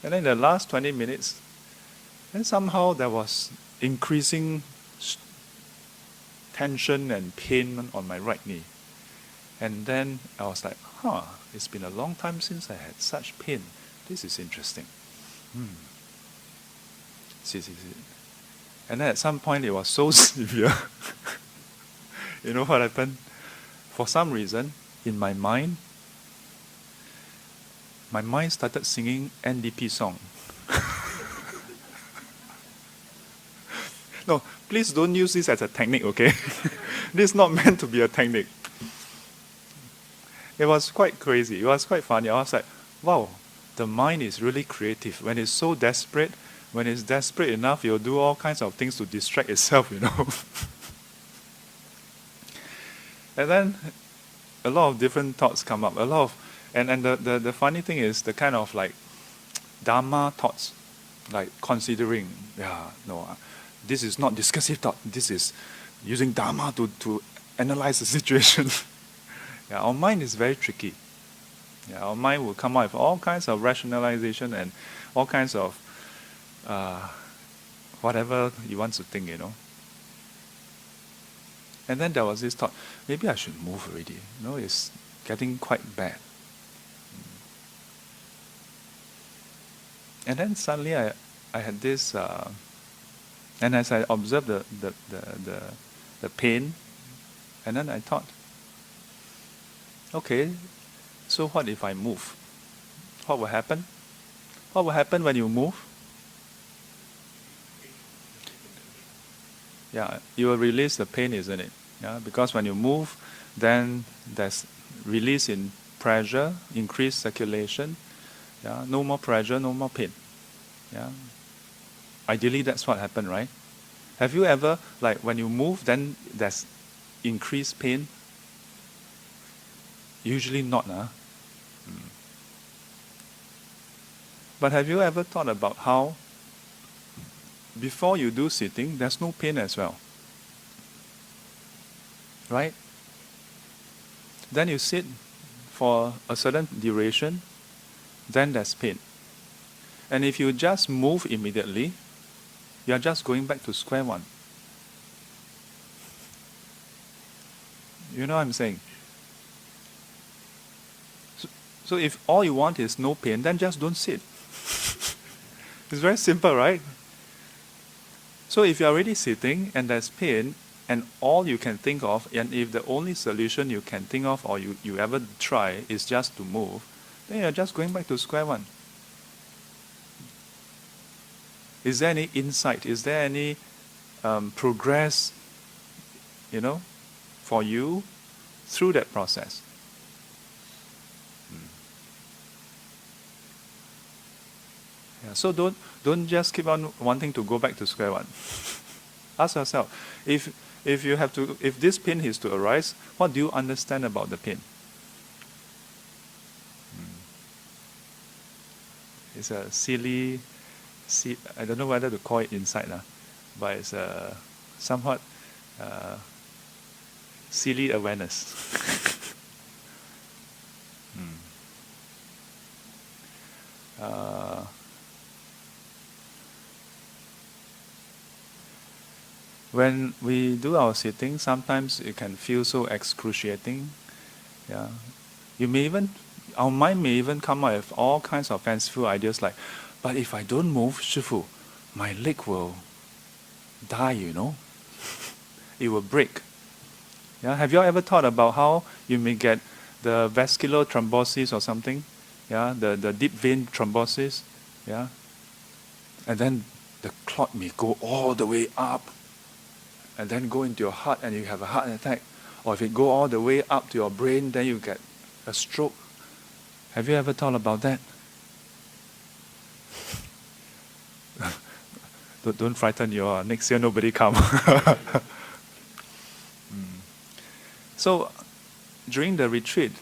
And then the last 20 minutes, then somehow there was increasing tension and pain on my right knee. And then I was like, it's been a long time since I had such pain. This is interesting. Sit. And then at some point it was so severe. You know what happened? For some reason, in my mind started singing NDP song. No, please don't use this as a technique, okay? This is not meant to be a technique. It was quite crazy. It was quite funny. I was like, wow, the mind is really creative. When it's so desperate, when it's desperate enough, it'll do all kinds of things to distract itself, And then a lot of different thoughts come up. And the funny thing is the kind of like Dhamma thoughts, like considering, this is not discursive thought. This is using Dhamma to analyze the situation. Our mind is very tricky. Our mind will come up with all kinds of rationalization and all kinds of whatever you want to think, And then there was this thought, maybe I should move already. It's getting quite bad. And then suddenly I had this, and as I observed the pain, and then I thought, okay, so what if I move? What will happen? What will happen when you move? You will release the pain, isn't it? Because when you move, then there's release in pressure, increased circulation. No more pressure, no more pain. Ideally, that's what happened, right? Have you ever, like, when you move, then there's increased pain? Usually not, But have you ever thought about how before you do sitting, there's no pain as well? Right? Then you sit for a certain duration, then there's pain. And if you just move immediately, you're just going back to square one. You know what I'm saying? So if all you want is no pain, then just don't sit. It's very simple, right? So if you're already sitting and there's pain, and all you can think of, and if the only solution you can think of or you ever try is just to move, then you're just going back to square one. Is there any insight? Is there any progress, for you through that process? Yeah, so don't just keep on wanting to go back to square one. Ask yourself, if this pain is to arise, what do you understand about the pain? It's a silly, I don't know whether to call it insight, but it's a somewhat silly awareness. When we do our sitting, sometimes it can feel so excruciating. Yeah, our mind may even come up with all kinds of fanciful ideas like, but if I don't move, Shifu, my leg will die, It will break. Yeah, have you ever thought about how you may get the vascular thrombosis or something? Yeah, the deep vein thrombosis. Yeah, and then the clot may go all the way up, and then go into your heart, and you have a heart attack. Or if it go all the way up to your brain, then you get a stroke. Have you ever thought about that? Don't frighten you. Next year nobody come. So during the retreat,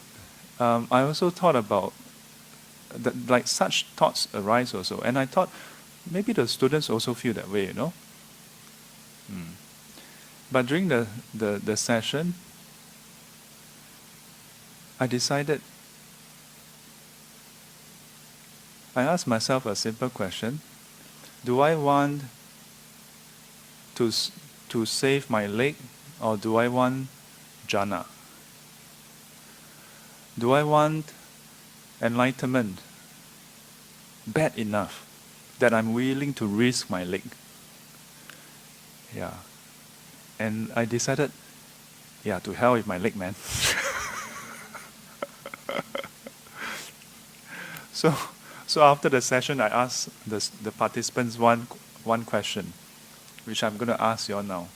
I also thought about like such thoughts arise also, and I thought maybe the students also feel that way, But during the session, I decided, I asked myself a simple question: do I want to save my leg, or do I want jhana? Do I want enlightenment bad enough that I'm willing to risk my leg? Yeah. And I decided, to hell with my leg, man. So after the session, I asked the participants one question, which I'm going to ask you all now.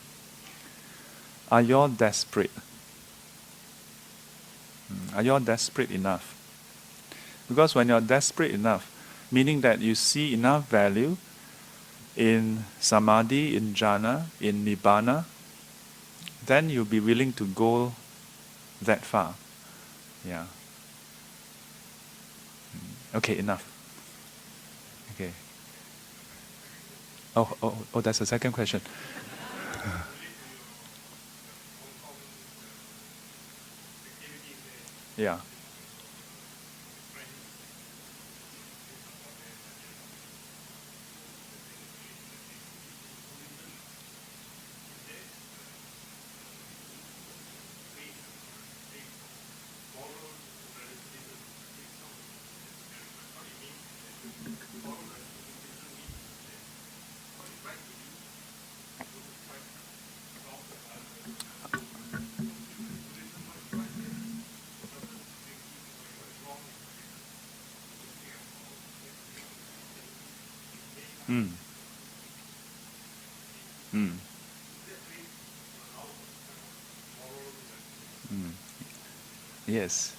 Are you all desperate? Are you all desperate enough? Because when you're desperate enough, meaning that you see enough value in samadhi, in jhana, in nibbana, then you'll be willing to go that far. Yeah. Okay, enough. Okay. Oh, that's the second question. Yeah. Mm. Mm. Mm. Yes.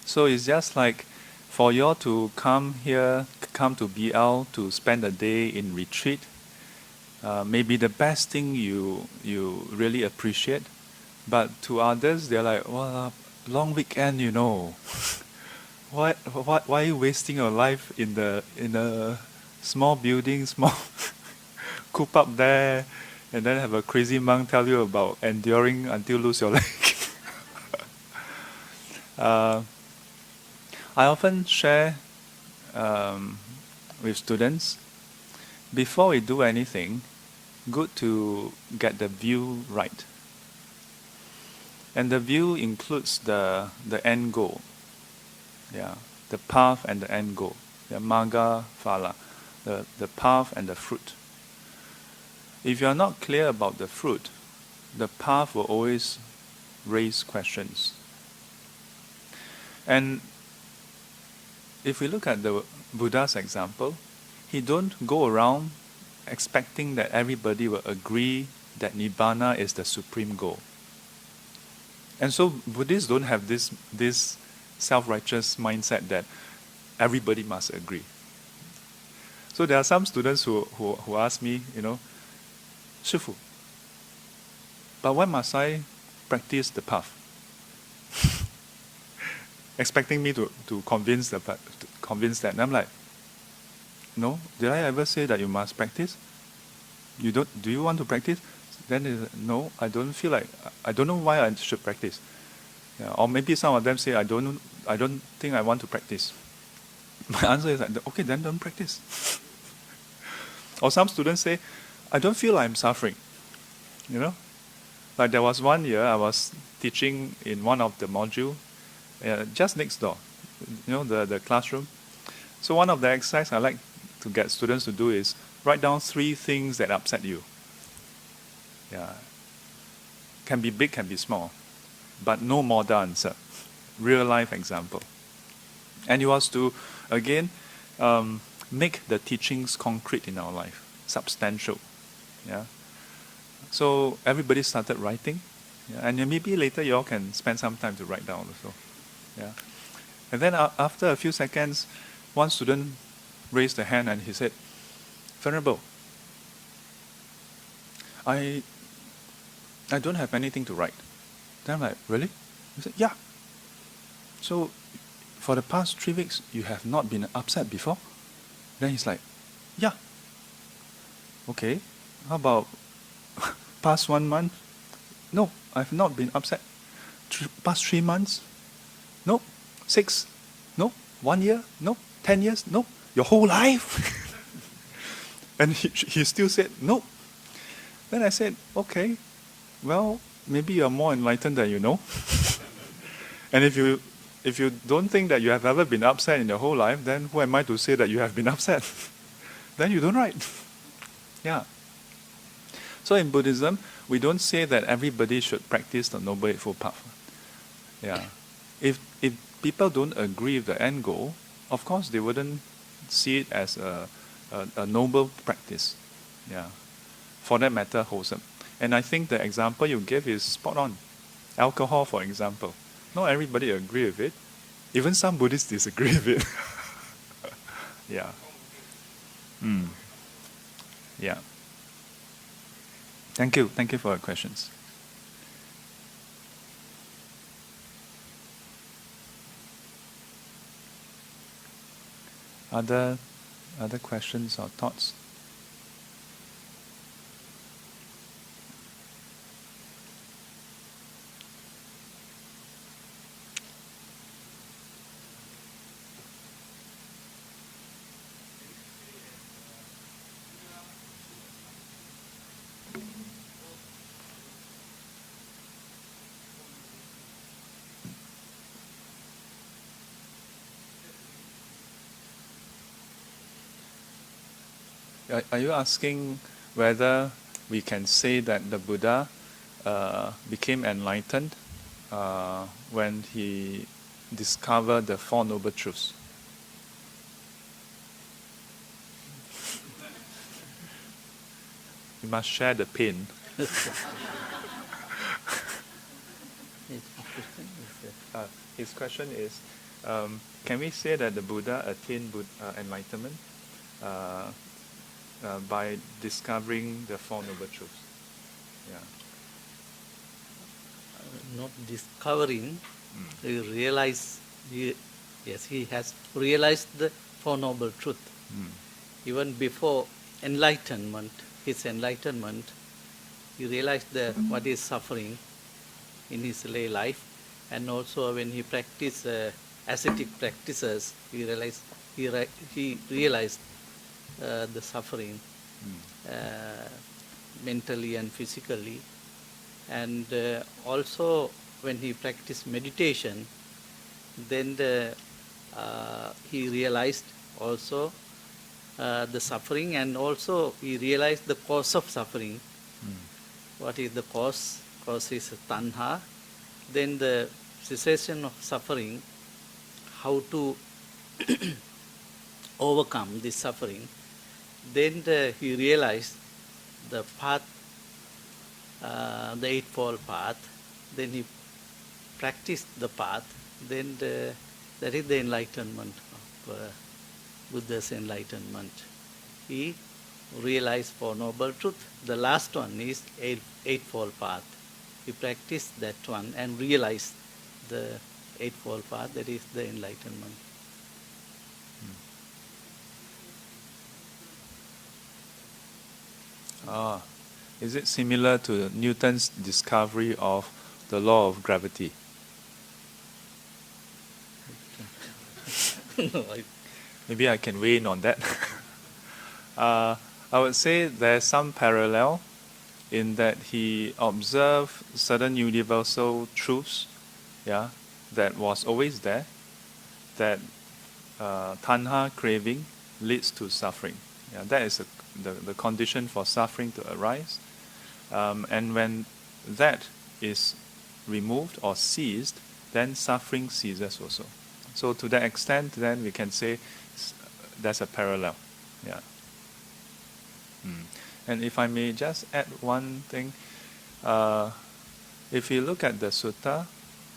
So it's just like for you all to come here, come to BL to spend a day in retreat, maybe the best thing you really appreciate, but to others they're like, well, long weekend, why are you wasting your life in a small building, small coop up there, and then have a crazy monk tell you about enduring until lose your leg? I often share with students, before we do anything, good to get the view right. And the view includes the end goal. Yeah, the path and the end goal. The magga, phala, the path and the fruit. If you are not clear about the fruit, the path will always raise questions. And if we look at the Buddha's example, he don't go around expecting that everybody will agree that Nibbana is the supreme goal. And so Buddhists don't have this self-righteous mindset that everybody must agree. So there are some students who ask me, 师父, but why must I practice the path? Expecting me to convince that. And I'm like, no, did I ever say that you must practice? Do you want to practice? Then no, I don't feel like, I don't know why I should practice. Yeah, or maybe some of them say, I don't think I want to practice. My answer is like, okay, then don't practice. Or some students say, I don't feel I'm suffering. Like there was one year I was teaching in one of the modules, just next door, the classroom. So one of the exercises I like to get students to do is write down 3 things that upset you. Yeah, can be big, can be small, but no model answer. Real life example. And it was to, again, make the teachings concrete in our life, substantial. Yeah. So everybody started writing, and maybe later you all can spend some time to write down also. Yeah. And then after a few seconds, one student raised a hand and he said, Venerable, I don't have anything to write. Then I'm like, really? He said, yeah. So for the past 3 weeks, you have not been upset before? Then he's like, yeah. Okay, how about past 1 month? No, I've not been upset. Past 3 months? No. 6? No. 1 year? No. 10 years? No. Your whole life? And he still said, no. Then I said, okay, well, maybe you're more enlightened than you know. And if you don't think that you have ever been upset in your whole life, then who am I to say that you have been upset? Then you don't write. Yeah. So in Buddhism, we don't say that everybody should practice the Noble Eightfold Path. Yeah. If people don't agree with the end goal, of course they wouldn't see it as a noble practice. Yeah. For that matter, wholesome. And I think the example you gave is spot on. Alcohol, for example. Not everybody agree with it. Even some Buddhists disagree with it. Yeah. Yeah. Thank you for your questions. Other questions or thoughts? Are you asking whether we can say that the Buddha became enlightened when he discovered the Four Noble Truths? You must share the pain. His question is, can we say that the Buddha attained enlightenment by discovering the Four Noble Truths? Yeah. Not discovering, you realize, Yes, he has realized the Four Noble Truth. Even before enlightenment, his enlightenment, he realized what is suffering in his lay life, and also when he practiced ascetic practices, he realized the suffering uh, mentally and physically, and also when he practiced meditation, then he realized also the suffering, and also he realized the cause of suffering. What is the cause? Cause is tanha. Then the cessation of suffering, how to overcome this suffering. Then he realized the path, the Eightfold Path. Then he practiced the path. Then that is the enlightenment of Buddha's enlightenment. He realized Four Noble Truth. The last one is Eightfold Path. He practiced that one and realized the Eightfold Path, that is the enlightenment. Is it similar to Newton's discovery of the law of gravity? No, Maybe I can weigh in on that. I would say there's some parallel in that he observed certain universal truths, that was always there, that tanha, craving, leads to suffering. That is the condition for suffering to arise. And when that is removed or ceased, then suffering ceases also. So to that extent, then we can say there's a parallel. And if I may just add one thing, if you look at the sutta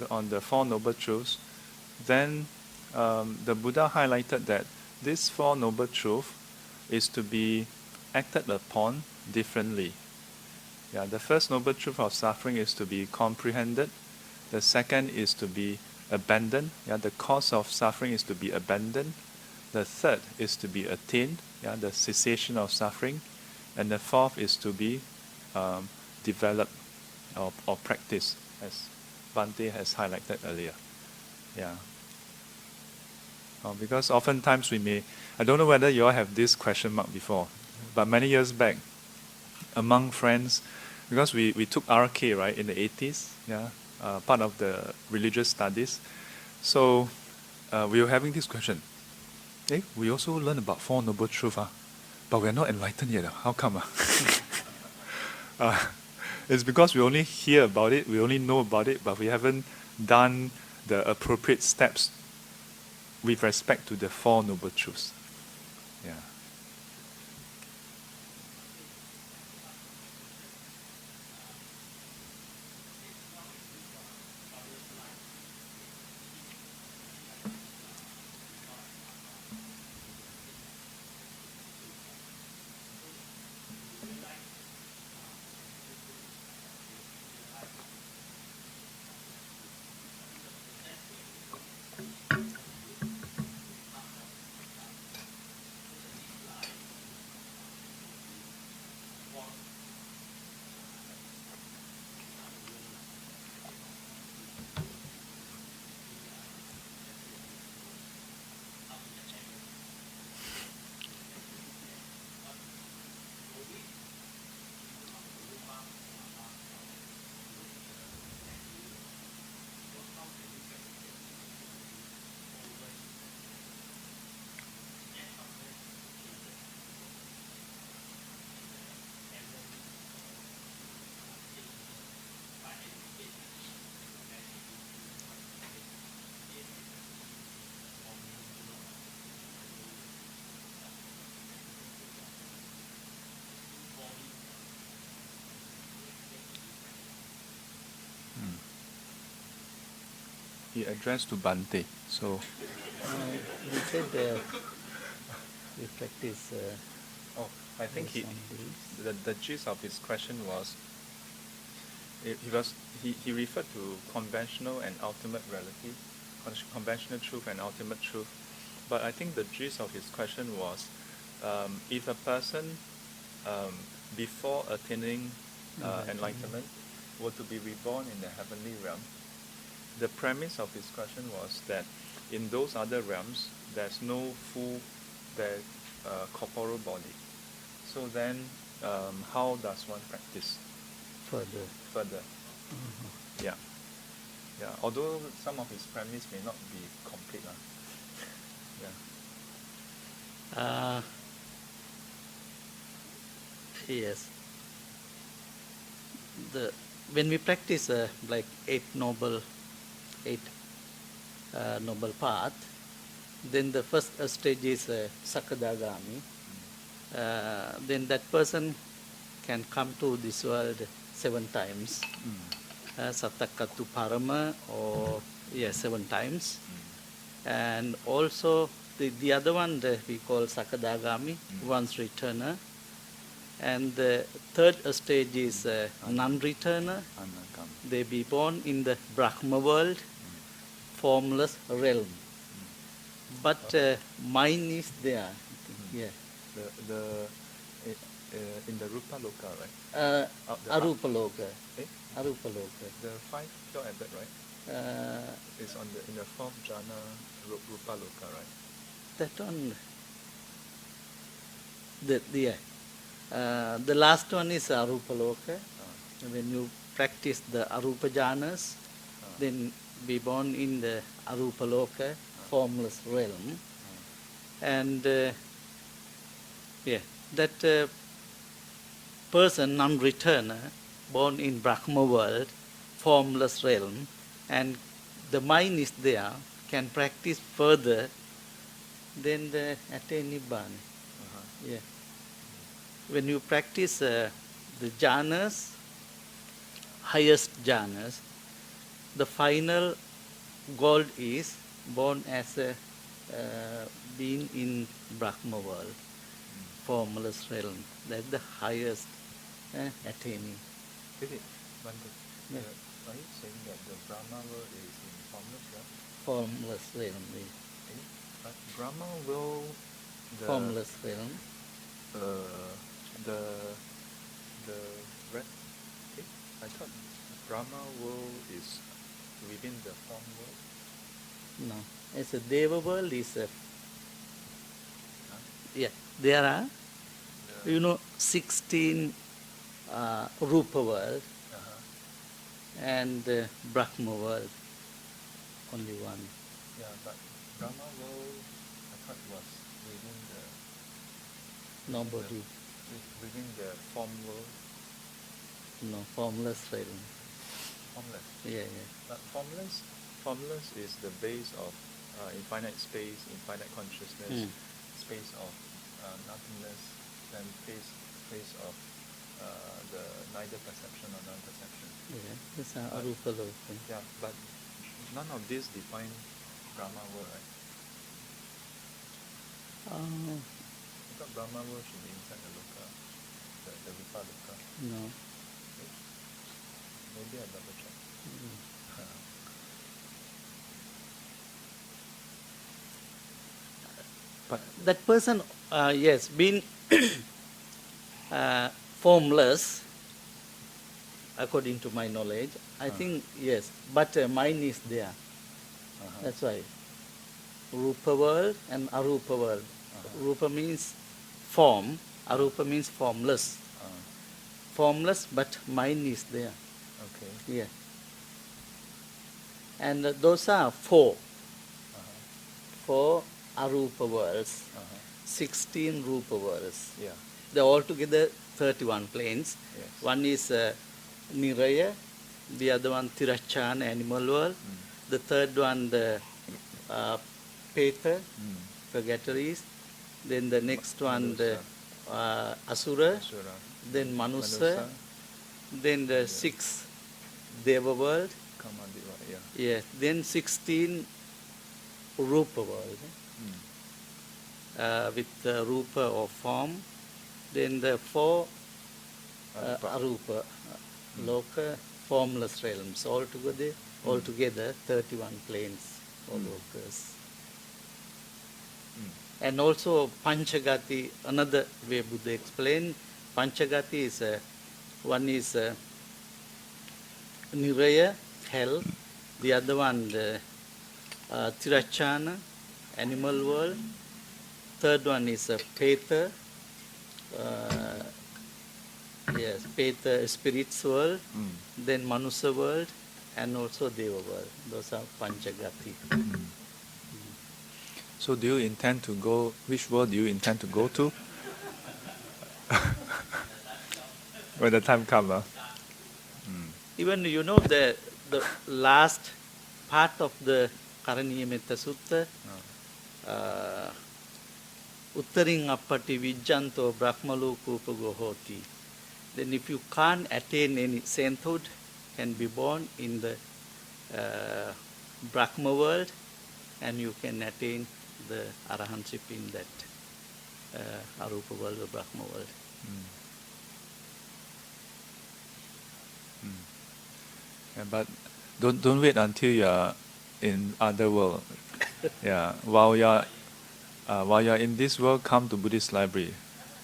on the Four Noble Truths, then the Buddha highlighted that this Four Noble Truth is to be acted upon differently. The first Noble Truth of suffering is to be comprehended. The second is to be abandoned. The cause of suffering is to be abandoned. The third is to be attained, the cessation of suffering. And the fourth is to be developed or practiced, as Bhante has highlighted earlier. Because oftentimes I don't know whether you all have this question mark before, but many years back, among friends, because we took RK, right, in the 80s, part of the religious studies. So we were having this question. We also learn about Four Noble Truths, but we're not enlightened yet. How come? It's because we only hear about it, we only know about it, but we haven't done the appropriate steps with respect to the Four Noble Truths. He addressed to Bhante. So he said we practice. I think the gist of his question was he referred to conventional and ultimate reality conventional truth and ultimate truth. But I think the gist of his question was, if a person before attaining enlightenment were to be reborn in the heavenly realm, the premise of his question was that in those other realms, there's no full corporeal body. So then, how does one practice further. further? Yeah. Yeah. Although some of his premise may not be complete. Yeah. Yes. When we practice like eight noble path, then the first stage is Sakadagami. Then that person can come to this world 7 times. Satakatu Parama, or 7 times. And also the other one that we call Sakadagami, once returner. And the third stage is non-returner. They be born in the Brahma world, formless realm. But mind is there. Yeah. In the Rupa Loka, right? Arupa Loka. Eh? Arupa Loka. The 5 pure abed, right? It's in the 4th jhana, Rupa Loka, right? That one. The last one is Arupa Loka. When you practice the Arupa jhanas, then be born in the Arupa Loka, formless realm. And that person, non-returner, born in Brahma world, formless realm, and the mind is there, can practice further, then attain Nibbana. Yeah. When you practice the jhanas, highest jhanas, the final goal is born as a being in Brahma world, formless realm. That's the highest attaining. Are you saying that the Brahma world is in formless realm? Formless realm. But Brahma world, Formless realm. I thought Brahma world is within the form world. No, it's a Deva world. There are 16 Rupa world and Brahma world, only one. Yeah, but Brahma world, I thought was within Nobody. Within the form world. No, formless realm. Formless. Yeah. But formless is the base of infinite space, infinite consciousness, space of nothingness, then place of the neither perception or non-perception. Yeah, that's Arupa Loka. Yeah, but none of this define Brahma world, right? I thought Brahma world should be inside the Loka, the Rupa Loka. No. Maybe I double check. But that person, been formless, according to my knowledge. I think, yes, but mind is there. That's why. Rupa world and Arupa world. Rupa means form, Arupa means formless. Formless, but mind is there. Okay. Yeah. And those are 4. 4 Arupa worlds, 16 Rupa worlds. Yeah. They're altogether 31 planes. Yes. One is Niraya, the other one Tirachana, animal world. The third one, the Peta, purgatories. Then the next one, the Asura. Then Manusa. Then the 6th Deva world. Yeah. Then 16 Rupa world. With the Rupa or form. Then the 4 Arupa, Loka, formless realms. Altogether 31 planes. all workers. And also Panchagati, another way Buddha explained, Panchagati is one is Niraya, hell, the other one Tirachana, animal world, third one is Peta, yes, Peta, spirits world, then Manusa world, and also Deva world. Those are Panchagati. So do you intend to go, which world do you intend to go to? When the time comes. Even the last part of the Karaniyametta Sutta, Uttaring appati vijjanto brahmalokupago hoti. Then if you can't attain any sainthood, can be born in the Brahma world, and you can attain the arahantship in that Arupa world or Brahma world. Yeah, but don't wait until you are in other world. Yeah, while you are in this world, come to Buddhist library.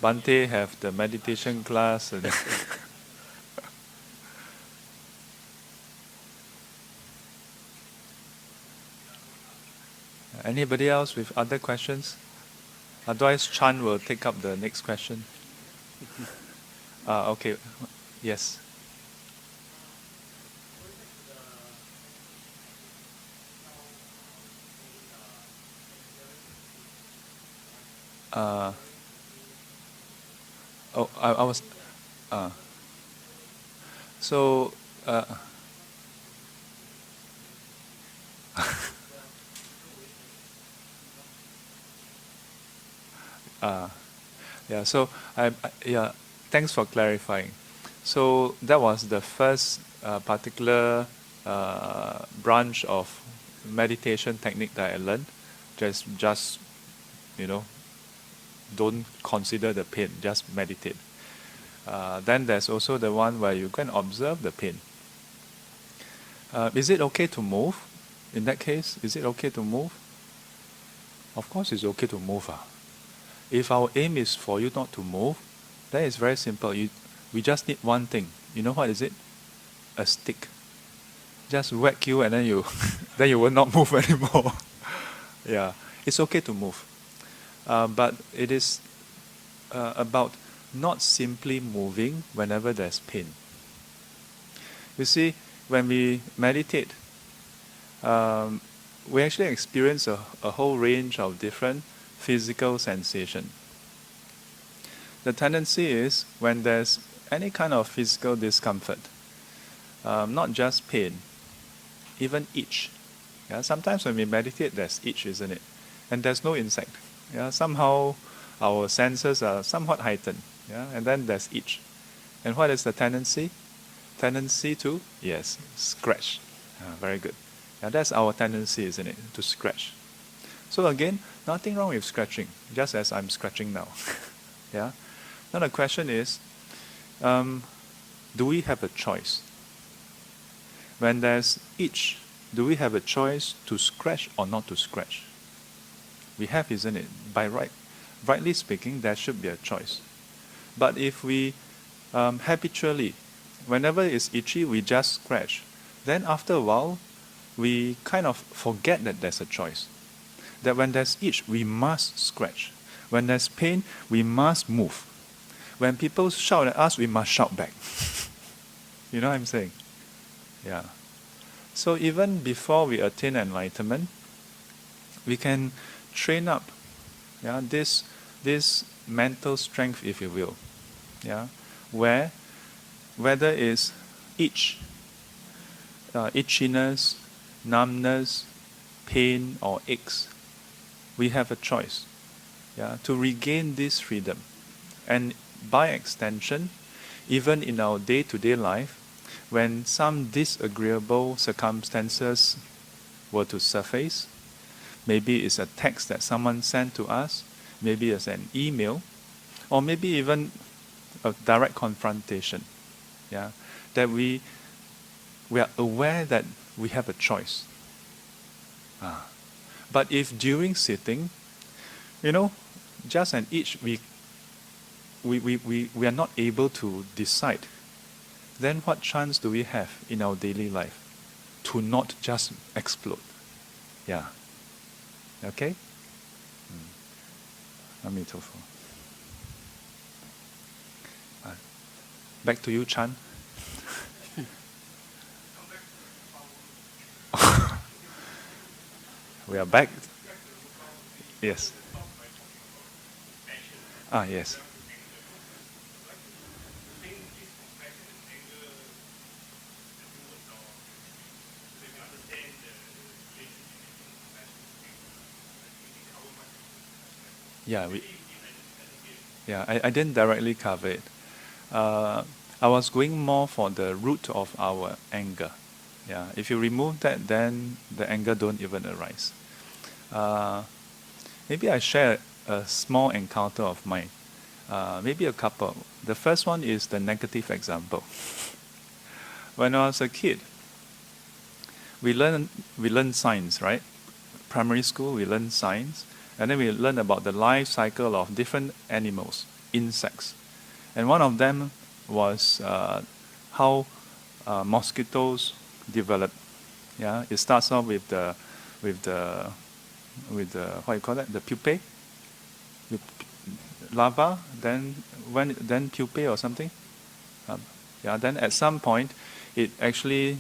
Bante have the meditation class. And anybody else with other questions? Otherwise, Chan will take up the next question. Okay, yes. I was. So. Yeah. So yeah. Thanks for clarifying. So that was the first particular branch of meditation technique that I learned. Just don't consider the pain, just meditate. Then there's also the one where you can observe the pain. Is it okay to move? In that case, is it okay to move? Of course it's okay to move. If our aim is for you not to move, then it's very simple. We just need one thing. You know what is it? A stick. Just whack you and then you then you will not move anymore. Yeah, it's okay to move. But it is about not simply moving whenever there's pain. You see, when we meditate, we actually experience a whole range of different physical sensation. The tendency is when there's any kind of physical discomfort, not just pain, even itch. Yeah, sometimes when we meditate, there's itch, isn't it? And there's no insect. Yeah, somehow our senses are somewhat heightened. Yeah, and then there's itch. And what is the tendency? Tendency to, yes, scratch. Very good. Yeah, that's our tendency, isn't it? To scratch. So again, nothing wrong with scratching, just as I'm scratching now. Yeah. Now the question is, do we have a choice? When there's itch, do we have a choice to scratch or not to scratch? We have, isn't it? Rightly speaking, there should be a choice. But if we habitually, whenever it's itchy, we just scratch, then after a while, we kind of forget that there's a choice. That when there's itch, we must scratch. When there's pain, we must move. When people shout at us, we must shout back. You know what I'm saying? Yeah. So even before we attain enlightenment, we can train up this mental strength, if you will. Yeah, where whether it's itchiness, numbness, pain or aches, we have a choice. Yeah, to regain this freedom. And by extension, even in our day-to-day life, when some disagreeable circumstances were to surface, maybe it's a text that someone sent to us, maybe it's an email, or maybe even a direct confrontation. Yeah, that we are aware that we have a choice. But if during sitting, just an itch, we are not able to decide, then what chance do we have in our daily life to not just explode? Yeah. Okay? Amitabha. Back to you, Chan. We are back. Yes. Yes. Yeah, I didn't directly cover it. I was going more for the root of our anger. Yeah, if you remove that, then the anger don't even arise. Maybe I share a small encounter of mine. Maybe a couple. The first one is the negative example. When I was a kid, we learn science, right? Primary school, we learn science, and then we learn about the life cycle of different animals, insects, and one of them was how mosquitoes develop. Yeah, it starts off with the what you call that, the pupae, with larva, then pupae or something. Then at some point, it actually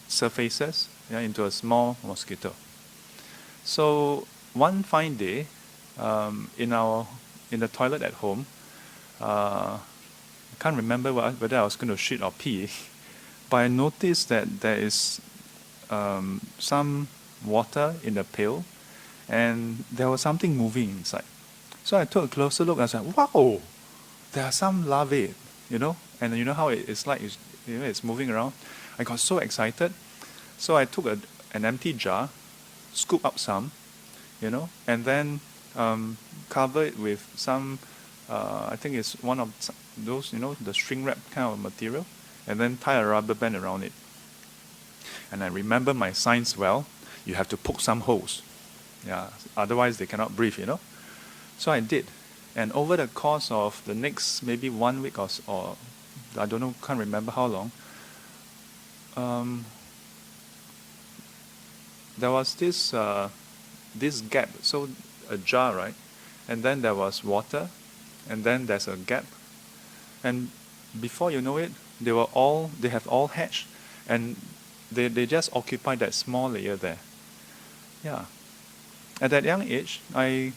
surfaces into a small mosquito. So one fine day, in the toilet at home, I can't remember whether I was going to shit or pee, but I noticed that there is some water in the pail, and there was something moving inside. So I took a closer look. I was like, "Wow, there are some larvae, and you know how it's like, it's moving around." I got so excited, so I took an empty jar, scoop up some, and then cover it with some, I think it's one of those, the shrink wrap kind of material, and then tie a rubber band around it. And I remember my science well. You have to poke some holes, otherwise they cannot breathe, So I did, and over the course of the next maybe 1 week or I don't know, can't remember how long. There was this gap, so a jar, right? And then there was water, and then there's a gap, and before you know it, they have all hatched, and they just occupy that small layer there. Yeah. At that young age, I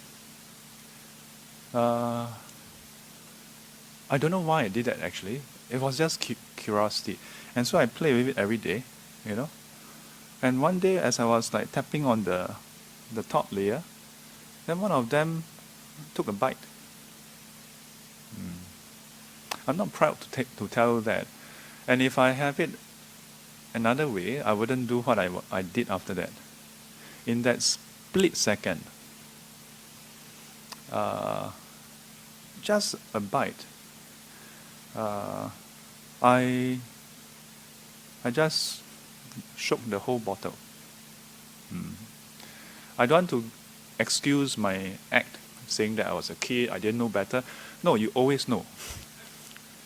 don't know why I did that actually. It was just curiosity, and so I play with it every day, And one day, as I was like tapping on the top layer, then one of them took a bite. I'm not proud to tell that, and if I have it another way, I wouldn't do what I did after that. In that split second, just a bite, I just shook the whole bottle. I don't want to excuse my act, saying that I was a kid, I didn't know better. No, you always know.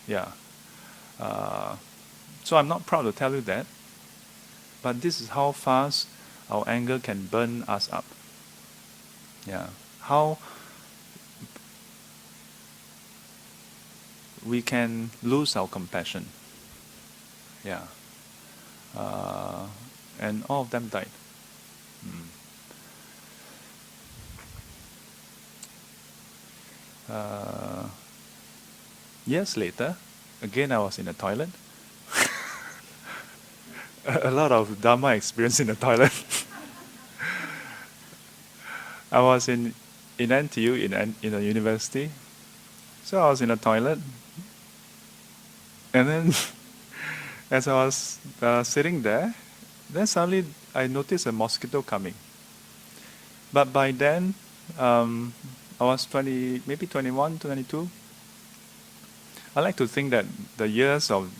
Yeah. So I'm not proud to tell you that, but this is how fast our anger can burn us up. Yeah. How we can lose our compassion. Yeah. And all of them died. Years later, again I was in the toilet. A lot of Dhamma experience in the toilet. I was in NTU, in a university. So I was in the toilet. And then, as I was sitting there, then suddenly I noticed a mosquito coming. But by then, I was 20, maybe 21, 22. I like to think that the years of,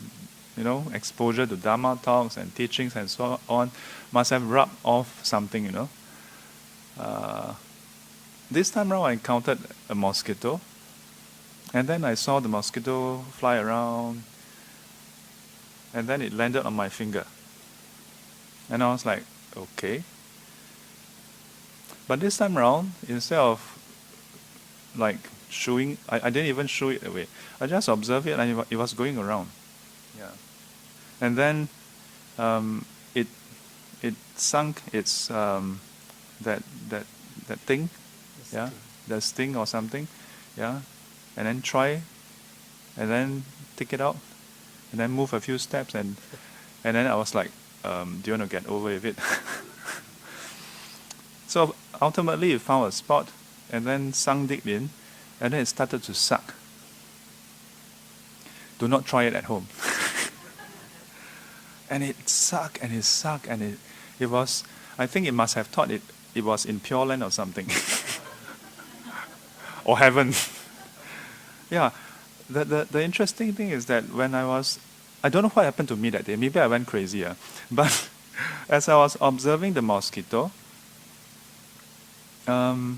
exposure to Dhamma talks and teachings and so on must have rubbed off something, this time around I encountered a mosquito, and then I saw the mosquito fly around, and then it landed on my finger. And I was like, okay. But this time around, instead of like shooing, I didn't even shoo it away. I just observed it, and it was going around. Yeah. And then it sunk its that thing, yeah, the sting or something, yeah, and then try, and then take it out, and then move a few steps, and then I was like, do you want to get over with it? So ultimately, it found a spot, and then sunk deep in, and then it started to suck. Do not try it at home. And it sucked, and it sucked, and it was, I think it must have thought it was in Pure Land or something. Or heaven. Yeah. The interesting thing is that when I don't know what happened to me that day, maybe I went crazy, but as I was observing the mosquito, I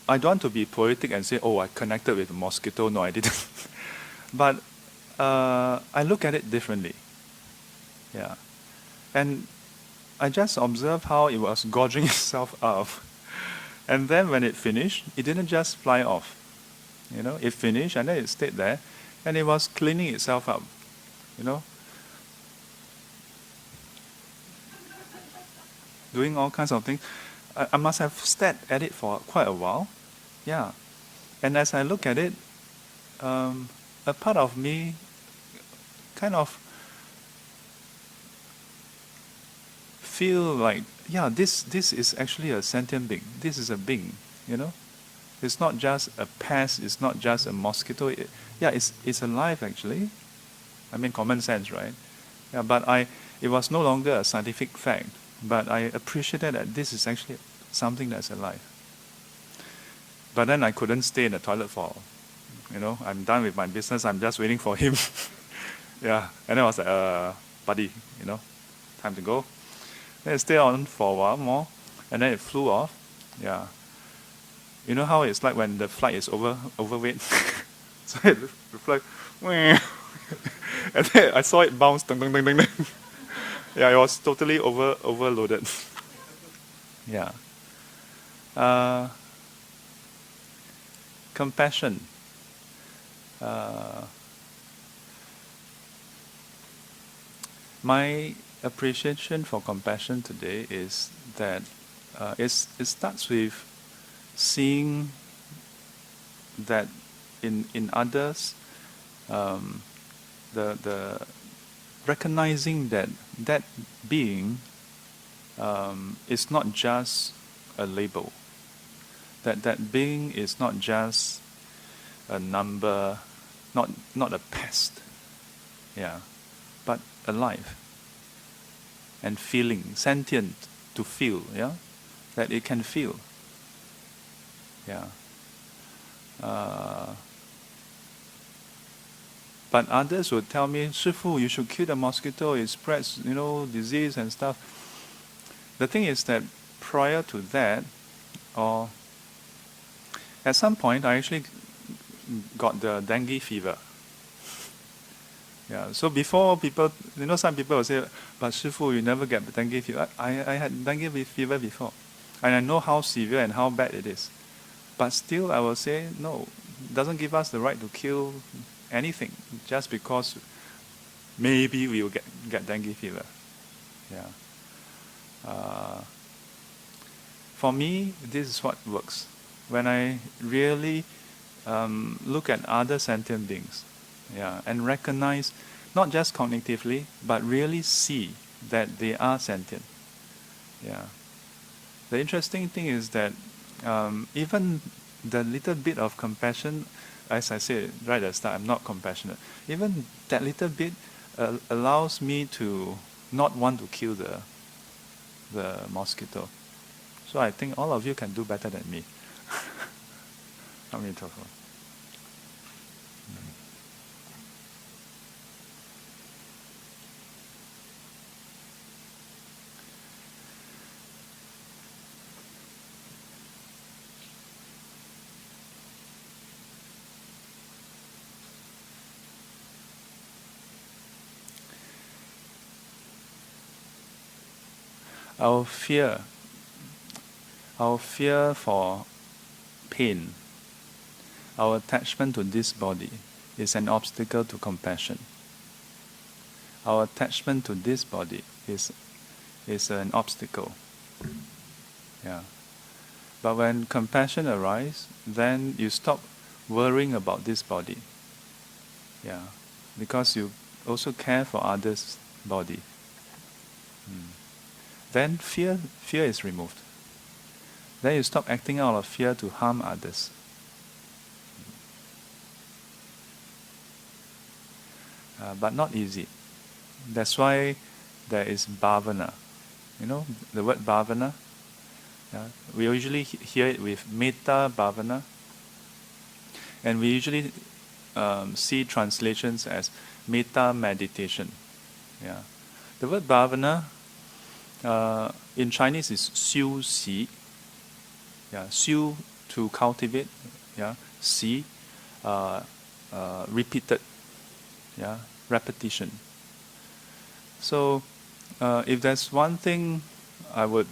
don't want to be poetic and say, oh, I connected with the mosquito. No, I didn't. But I look at it differently. Yeah. And I just observed how it was gorging itself up. And then when it finished, it didn't just fly off. It finished and then it stayed there, and it was cleaning itself up. Doing all kinds of things. I must have stared at it for quite a while. Yeah. And as I look at it, a part of me kind of feel like, yeah, this is actually a sentient being. This is a being, It's not just a pest. It's not just a mosquito. It's alive actually. I mean, common sense, right? Yeah, but it was no longer a scientific fact. But I appreciated that this is actually something that's alive. But then I couldn't stay in the toilet for, I'm done with my business. I'm just waiting for him. Yeah, and then I was like, buddy, time to go. Then it stayed on for a while more, and then it flew off. Yeah. You know how it's like when the flight is overweight? So it flew, and then I saw it bounce, ding, ding, ding, ding, ding. Yeah, it was totally overloaded. Yeah. Compassion. My appreciation for compassion today is that it starts with seeing that in others, the recognizing that being is not just a label. That being is not just a number, not a pest, yeah, but alive and feeling, sentient, to feel, yeah, that it can feel, yeah. But others would tell me, Shifu, you should kill the mosquito, it spreads, disease and stuff. The thing is that prior to that, or at some point, I actually got the dengue fever. Yeah, so before people, some people will say, but Shifu, you never get dengue fever. I had dengue fever before. And I know how severe and how bad it is. But still, I will say, no, it doesn't give us the right to kill anything just because maybe we will get dengue fever. Yeah. For me, this is what works. When I really look at other sentient beings, yeah, and recognize, not just cognitively, but really see that they are sentient. Yeah. The interesting thing is that even the little bit of compassion, as I said right at the start, I'm not compassionate. Even that little bit allows me to not want to kill the mosquito. So I think all of you can do better than me. Our fear for pain, our attachment to this body is an obstacle to compassion. Our attachment to this body is an obstacle. Yeah. But when compassion arises, then you stop worrying about this body. Yeah. Because you also care for others' body. Then fear is removed. Then you stop acting out of fear to harm others. But not easy. That's why there is bhavana. You know the word bhavana? Yeah? We usually hear it with metta bhavana. And we usually see translations as metta meditation. Yeah. The word bhavana in Chinese is xiu xi. Yeah, xiu to cultivate. Yeah, xi repeated. Yeah, repetition. So, if there's one thing I would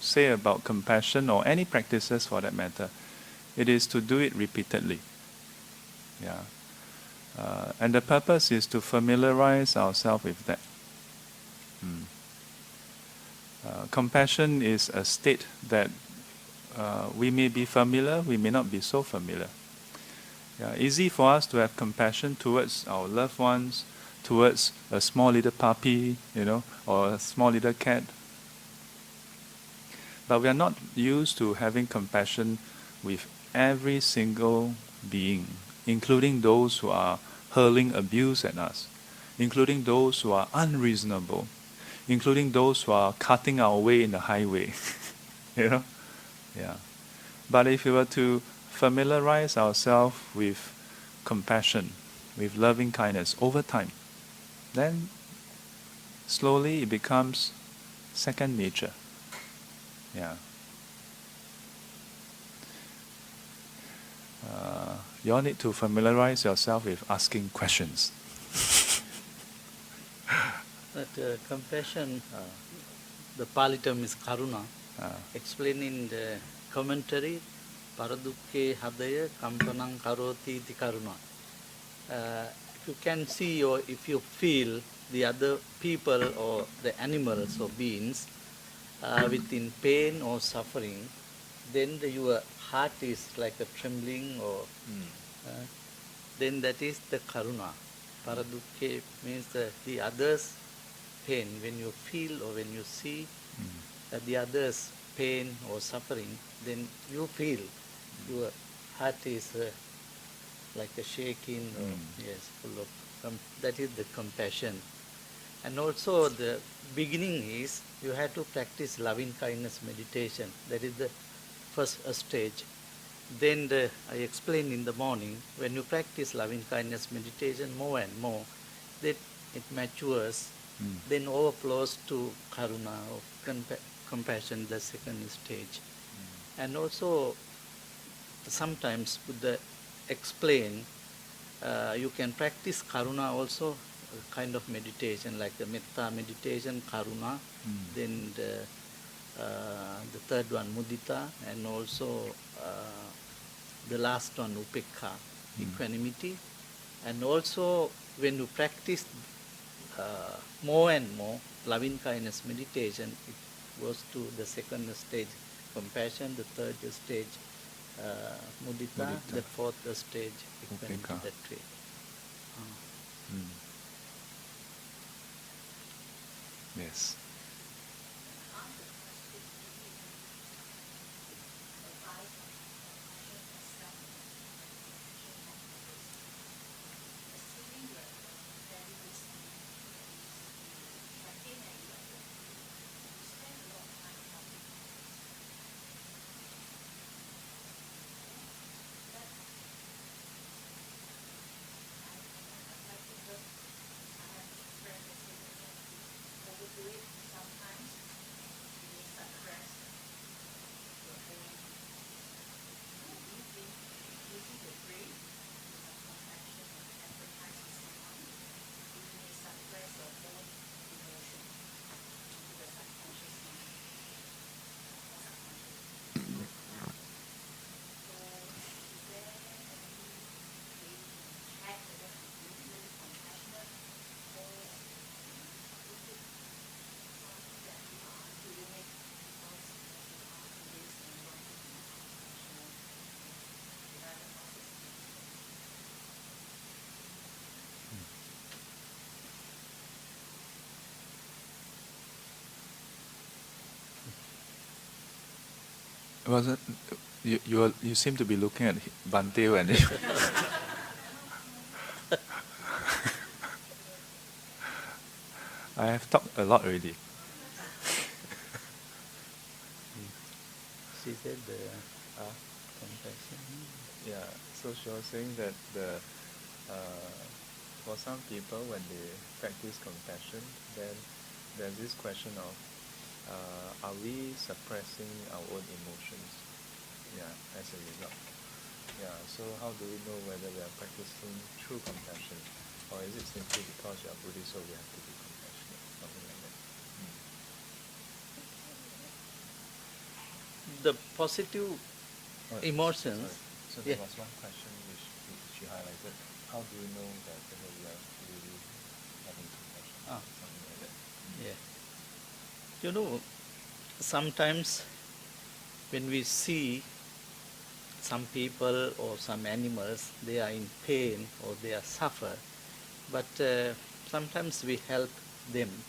say about compassion or any practices for that matter, it is to do it repeatedly. Yeah, and the purpose is to familiarize ourselves with that. Compassion is a state that we may be familiar, we may not be so familiar. Yeah, easy for us to have compassion towards our loved ones, towards a small little puppy, or a small little cat. But we are not used to having compassion with every single being, including those who are hurling abuse at us, including those who are unreasonable, including those who are cutting our way in the highway. Yeah. But if we were to familiarize ourselves with compassion, with loving kindness over time, then slowly it becomes second nature. Yeah. You all need to familiarize yourself with asking questions. That compassion, the Pali term is karuna. Explained in the commentary, paradukke hadaya kampanang karoti iti karuna. If you can see or if you feel the other people or the animals or beings within pain or suffering, then your heart is like a trembling or then that is the karuna. Paradukke means the others' pain. When you feel or when you see the others' pain or suffering, then you feel your heart is like a shaking or yes, full of that is the compassion. And also the beginning is you have to practice loving kindness meditation. That is the first stage. Then I explained in the morning, when you practice loving kindness meditation more and more, that it matures, then overflows to karuna or compassion, the second stage. And also sometimes Buddha explain you can practice karuna also, a kind of meditation like the metta meditation, karuna, then the third one mudita, and also the last one upekha, equanimity. And also when you practice more and more loving kindness meditation, it goes to the second stage compassion, the third stage mudita, the fourth stage equanimity, that way. Yes. Was it, you seem to be looking at Bante and I have talked a lot already. She said compassion. Yeah, so she was saying that for some people when they practice compassion, then there's this question of are we suppressing our own emotions? Yeah, as a result. Yeah, so how do we know whether we are practicing true compassion, or is it simply because you are Buddhist so we have to be compassionate, something like that? The positive Oh, emotions. sorry. So there Yeah. was one question which she highlighted. How do we know that we are really having compassion? Ah. Something like that. Yeah. You know, sometimes when we see some people or some animals, they are in pain or they are suffer, but sometimes we help them,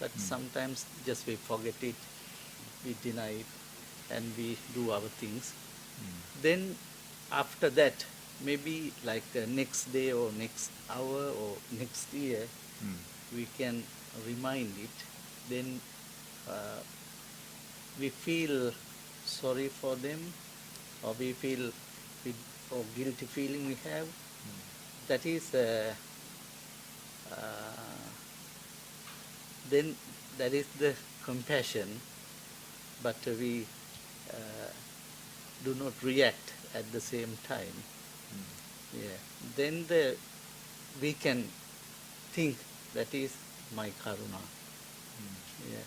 but sometimes just we forget it, we deny it, and we do our things. Then after that, maybe like next day or next hour or next year, we can remind it. Then we feel sorry for them, or we feel or guilty feeling we have. That is then that is the compassion, but we do not react at the same time. Yeah. Then we can think that is my karuna. Yeah.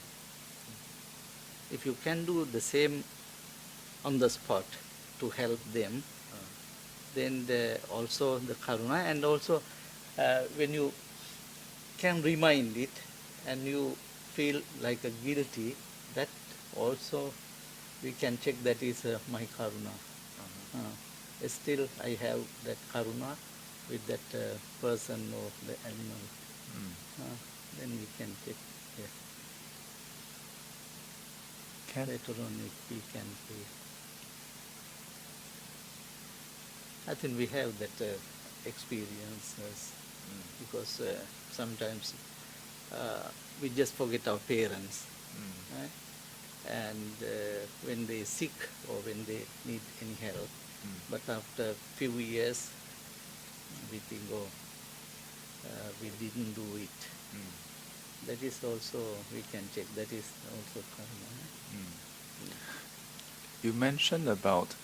If you can do the same on the spot to help them, then also the karuna, and also when you can remind it and you feel like a guilty, that also we can check that is my karuna. Still I have that karuna with that person or the animal. Then we can check. Yeah. Later on if we can see. I think we have that experiences because sometimes we just forget our parents. Right? And when they sick or when they need any help, but after a few years we think, oh, we didn't do it. That is also, we can check, that is also karma. You mentioned about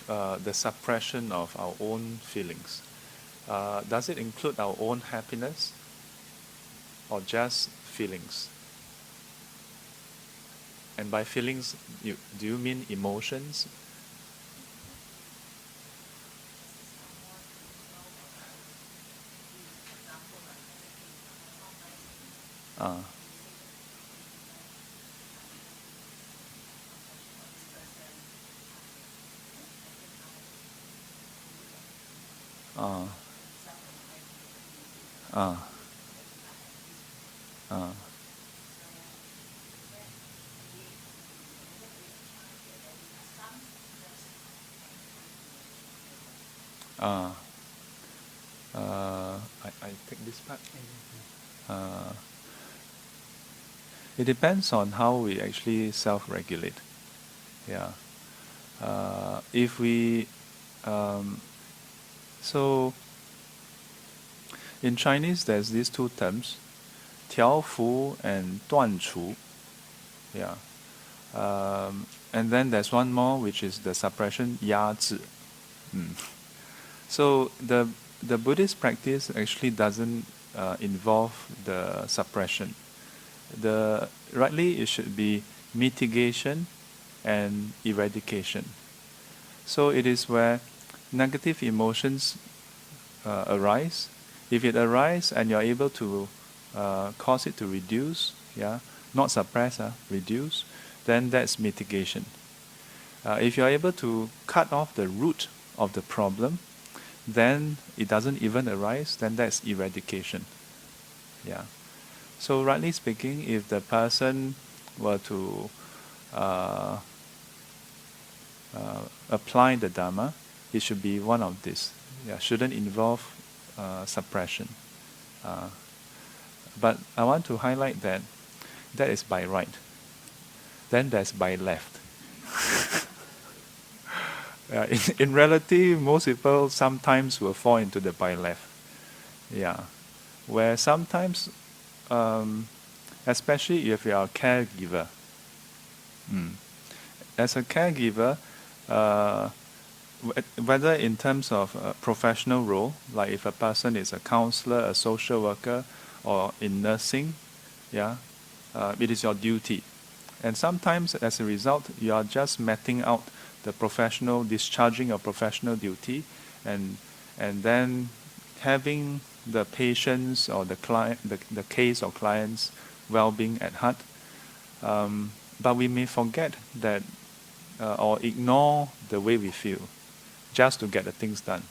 the suppression of our own feelings. Does it include our own happiness or just feelings? And by feelings, do you mean emotions? Ah. Ah. Ah. Ah. Ah. I take this part. It depends on how we actually self-regulate. Yeah. If we so in Chinese there's these two terms, 调伏 and 断除. Yeah. And then there's one more which is the suppression 压制. So the Buddhist practice actually doesn't involve the suppression. Rightly it should be mitigation and eradication. So it is where negative emotions arise. If it arises and you're able to cause it to reduce, not suppress, reduce, then that's mitigation. If you're able to cut off the root of the problem, then it doesn't even arise, then that's eradication. Yeah. So rightly speaking, if the person were to apply the Dhamma, it should be one of these. Yeah, shouldn't involve suppression. But I want to highlight that that is by right. Then there's by left. In reality, most people sometimes will fall into the by left. Yeah, where sometimes, especially if you are a caregiver, as a caregiver, whether in terms of a professional role, like if a person is a counselor, a social worker, or in nursing, yeah, it is your duty. And sometimes, as a result, you are just meting out the professional, discharging your professional duty, and then having the patient's or the client, the case or client's well-being at heart. But we may forget that or ignore the way we feel, just to get the things done,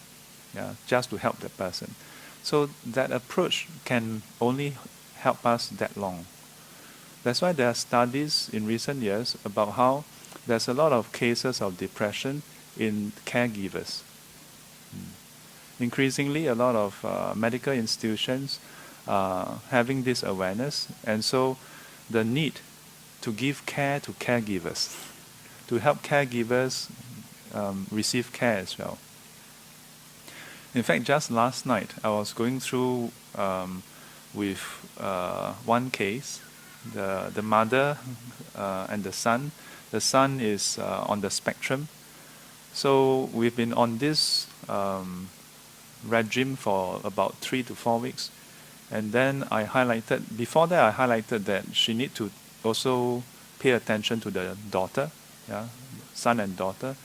yeah, just to help the person. So that approach can only help us that long. That's why there are studies in recent years about how there's a lot of cases of depression in caregivers. Increasingly, a lot of medical institutions are having this awareness, and so the need to give care to caregivers, to help caregivers receive care as well. In fact, just last night, I was going through with one case, the mother and the son. The son is on the spectrum. So we've been on this regime for about 3 to 4 weeks. And then before that I highlighted that she need to also pay attention to the daughter, yeah, son and daughter.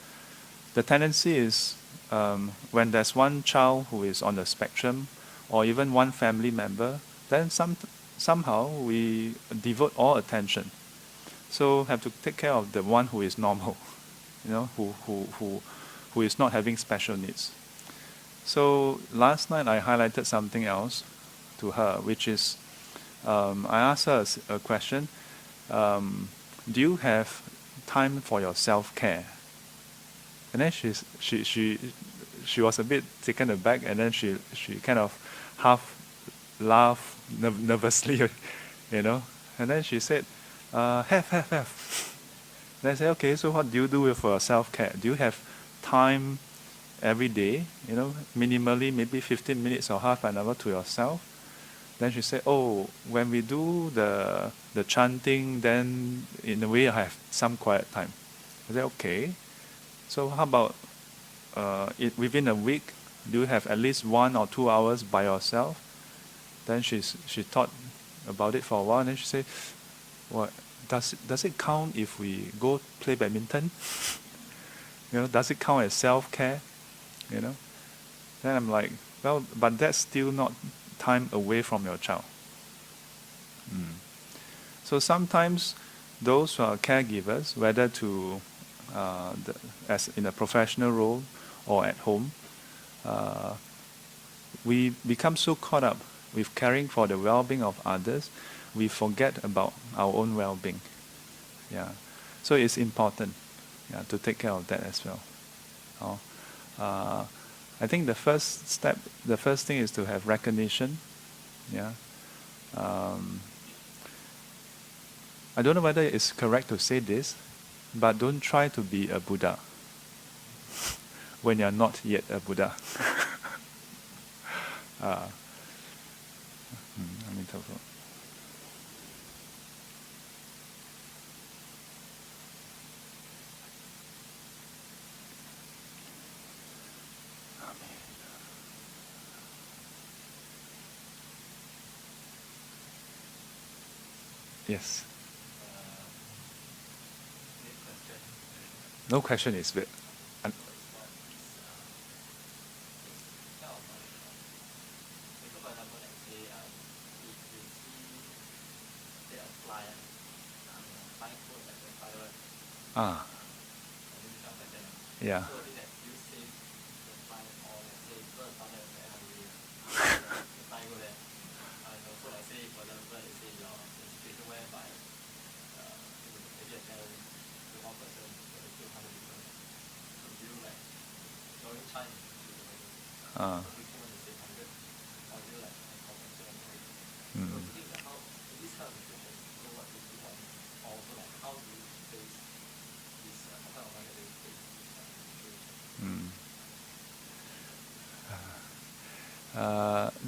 The tendency is when there's one child who is on the spectrum, or even one family member, then somehow we devote all attention. So have to take care of the one who is normal, who is not having special needs. So last night I highlighted something else to her, which is I asked her a question. Do you have time for your self-care? And then she was a bit taken aback, and then she kind of half laughed nervously, And then she said, have. Then I said, okay, so what do you do for self-care? Do you have time every day, minimally maybe 15 minutes or half an hour to yourself? Then she said, oh, when we do the chanting, then in a way I have some quiet time. I said, okay. So how about within a week, do you have at least 1 or 2 hours by yourself? Then she thought about it for a while, and then she said, "What does it count if we go play badminton? Does it count as self-care? Then I'm like, well, but that's still not time away from your child." So sometimes those who are caregivers, whether to as in a professional role or at home, we become so caught up with caring for the well-being of others, we forget about our own well-being. Yeah, so it's important, to take care of that as well. I think the first thing is to have recognition. Yeah. I don't know whether it's correct to say this, but don't try to be a Buddha when you're not yet a Buddha. Yes. No question is big. Yeah.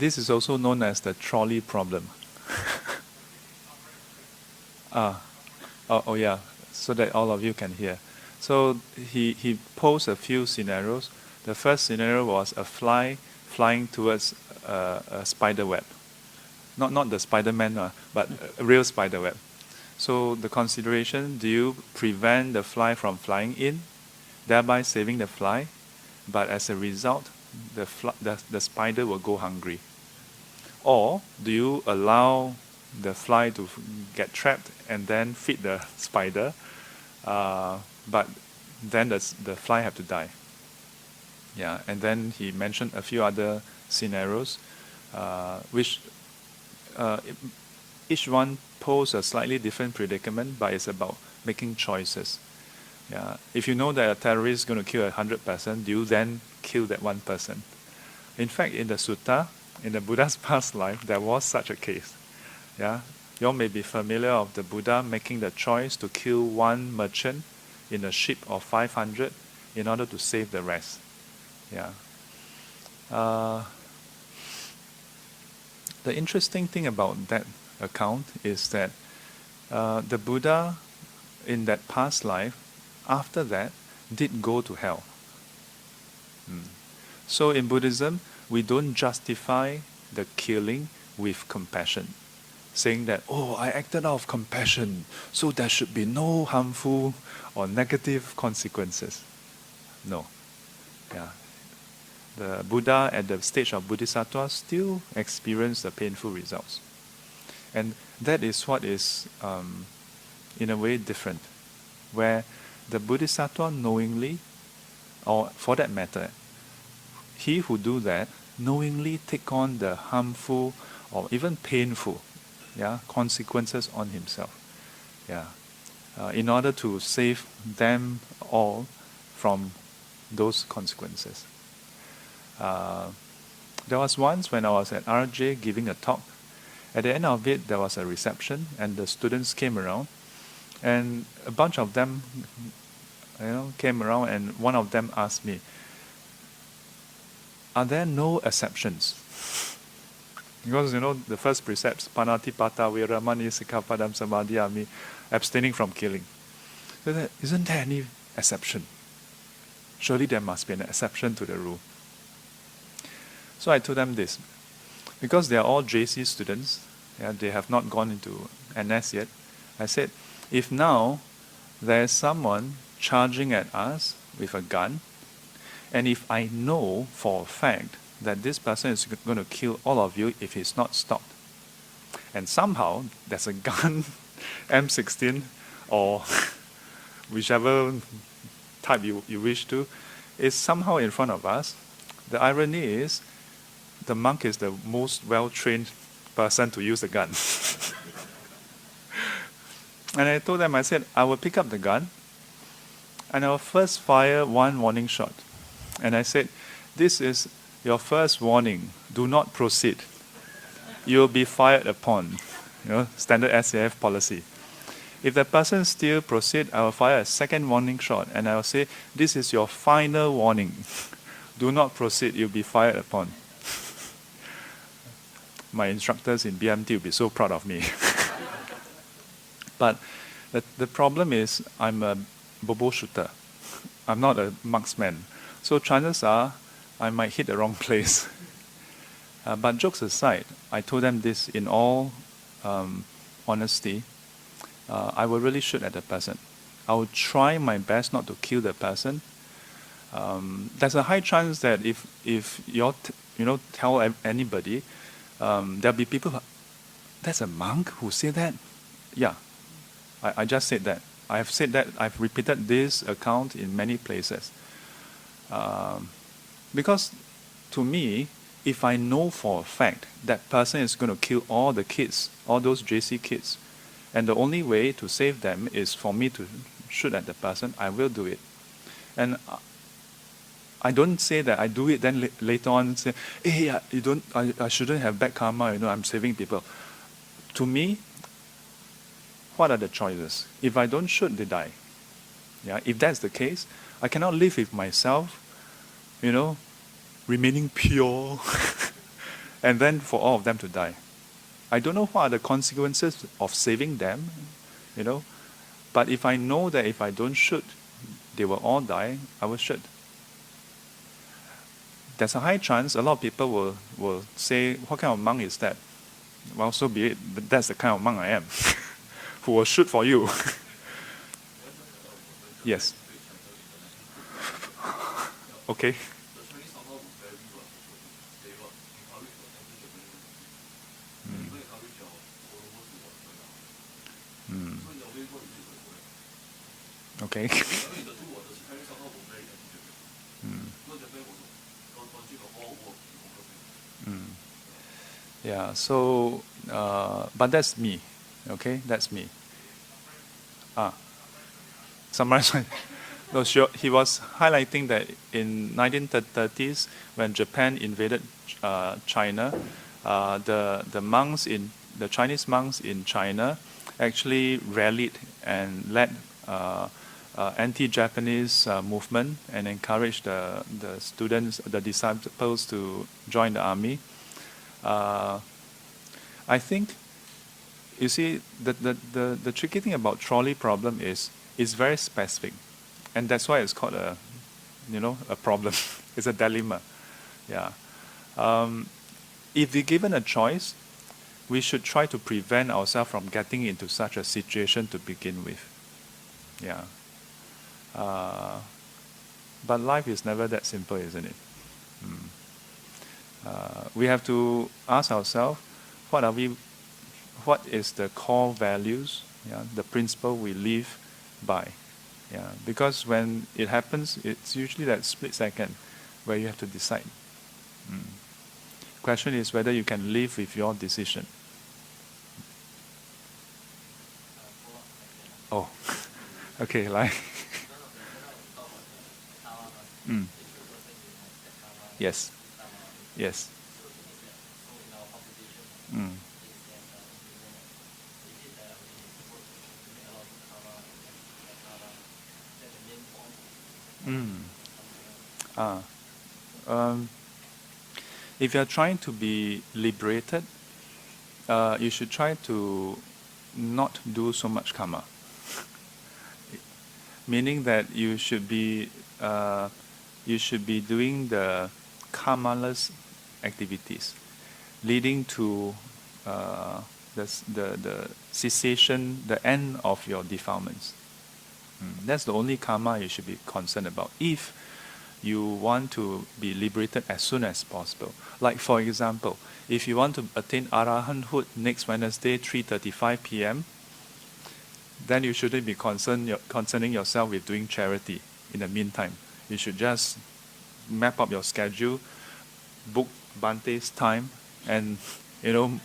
This is also known as the trolley problem. Oh yeah, so that all of you can hear. So he posed a few scenarios. The first scenario was a fly flying towards a spider web. Not the Spider-Man, but a real spider web. So the consideration, do you prevent the fly from flying in, thereby saving the fly? But as a result, the spider will go hungry. Or do you allow the fly to get trapped and then feed the spider, but then the fly have to die? Yeah, and then he mentioned a few other scenarios, which each one pose a slightly different predicament, but it's about making choices. Yeah, if you know that a terrorist is going to kill 100 person, do you then kill that one person? In fact, in the sutta, in the Buddha's past life, there was such a case. Yeah, you all may be familiar of the Buddha making the choice to kill one merchant in a ship of 500 in order to save the rest. Yeah. The interesting thing about that account is that the Buddha in that past life, after that, did go to hell. So in Buddhism, we don't justify the killing with compassion, saying that, oh, I acted out of compassion, so there should be no harmful or negative consequences. No. Yeah. The Buddha at the stage of Bodhisattva still experienced the painful results. And that is what is, in a way, different. Where the Bodhisattva knowingly, or for that matter, he who do that, knowingly take on the harmful or even painful consequences on himself. In order to save them all from those consequences. There was once when I was at RJ giving a talk. At the end of it, there was a reception, and the students came around, and a bunch of them, came around, and one of them asked me, "Are there no exceptions?" Because the first precepts, panatipata, viramani, sikkhapadam, samadhiyami, abstaining from killing. So isn't there any exception? Surely there must be an exception to the rule. So I told them this. Because they are all JC students, they have not gone into NS yet, I said, if now there is someone charging at us with a gun, and if I know for a fact that this person is going to kill all of you if he's not stopped, and somehow there's a gun, M16, or whichever type you wish to, is somehow in front of us, the irony is, the monk is the most well-trained person to use the gun. And I told them, I said, I will pick up the gun, and I will first fire one warning shot. And I said, this is your first warning, do not proceed. You will be fired upon. Standard SAF policy. If the person still proceed, I will fire a second warning shot, and I will say, this is your final warning. Do not proceed, you'll be fired upon. My instructors in BMT will be so proud of me. But the problem is, I'm a bobo shooter. I'm not a marksman. So chances are, I might hit the wrong place. But jokes aside, I told them this in all honesty. I will really shoot at the person. I will try my best not to kill the person. There's a high chance that if you tell anybody, there'll be people, that's a monk who said that? Yeah, I just said that. I have said that, I've repeated this account in many places. Because to me, if I know for a fact that person is going to kill all the kids, all those JC kids, and the only way to save them is for me to shoot at the person, I will do it. And I don't say that I do it, then later on say, hey, I shouldn't have bad karma, I'm saving people. To me, what are the choices? If I don't shoot, they die. If that's the case, I cannot live with myself, remaining pure, and then for all of them to die. I don't know what are the consequences of saving them, but if I know that if I don't shoot, they will all die, I will shoot. There's a high chance a lot of people will say, what kind of monk is that? Well, so be it, but that's the kind of monk I am, who will shoot for you. Yes. Okay. Okay. Yeah, so, but that's me, okay? That's me. Summarize. No, sure. He was highlighting that in 1930s, when Japan invaded China, the Chinese monks in China actually rallied and led anti-Japanese movement and encouraged the students, the disciples to join the army. I think, you see, the tricky thing about trolley problem is it's very specific, and that's why it's called a problem. It's a dilemma. Yeah. If we're given a choice, we should try to prevent ourselves from getting into such a situation to begin with. Yeah. But life is never that simple, isn't it? We have to ask ourselves, what is the core values, the principle we live by? Yeah, because when it happens, it's usually that split second where you have to decide. Question is whether you can live with your decision. Oh, okay, like. Yes. Yes. If you're trying to be liberated, you should try to not do so much karma. Meaning that you should be doing the karmaless activities, leading to the cessation, the end of your defilements. That's the only karma you should be concerned about if you want to be liberated as soon as possible. Like for example, if you want to attain arahanthood next Wednesday, 3:35 p.m., then you shouldn't be concerning yourself with doing charity in the meantime. You should just map up your schedule, book Bante's time, and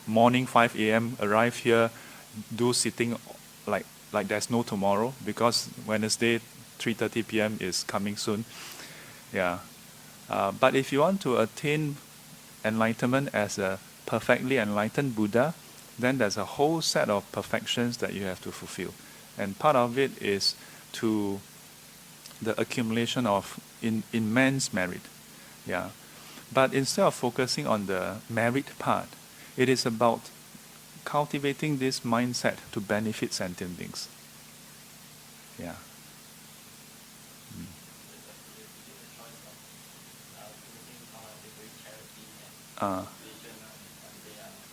morning 5 a.m. arrive here, do sitting like there's no tomorrow, because Wednesday 3:30 p.m. is coming soon. Yeah. But if you want to attain enlightenment as a perfectly enlightened Buddha, then there's a whole set of perfections that you have to fulfill. And part of it is to the accumulation of immense merit. Yeah. But instead of focusing on the merit part, it is about cultivating this mindset to benefit sentient beings. Yeah.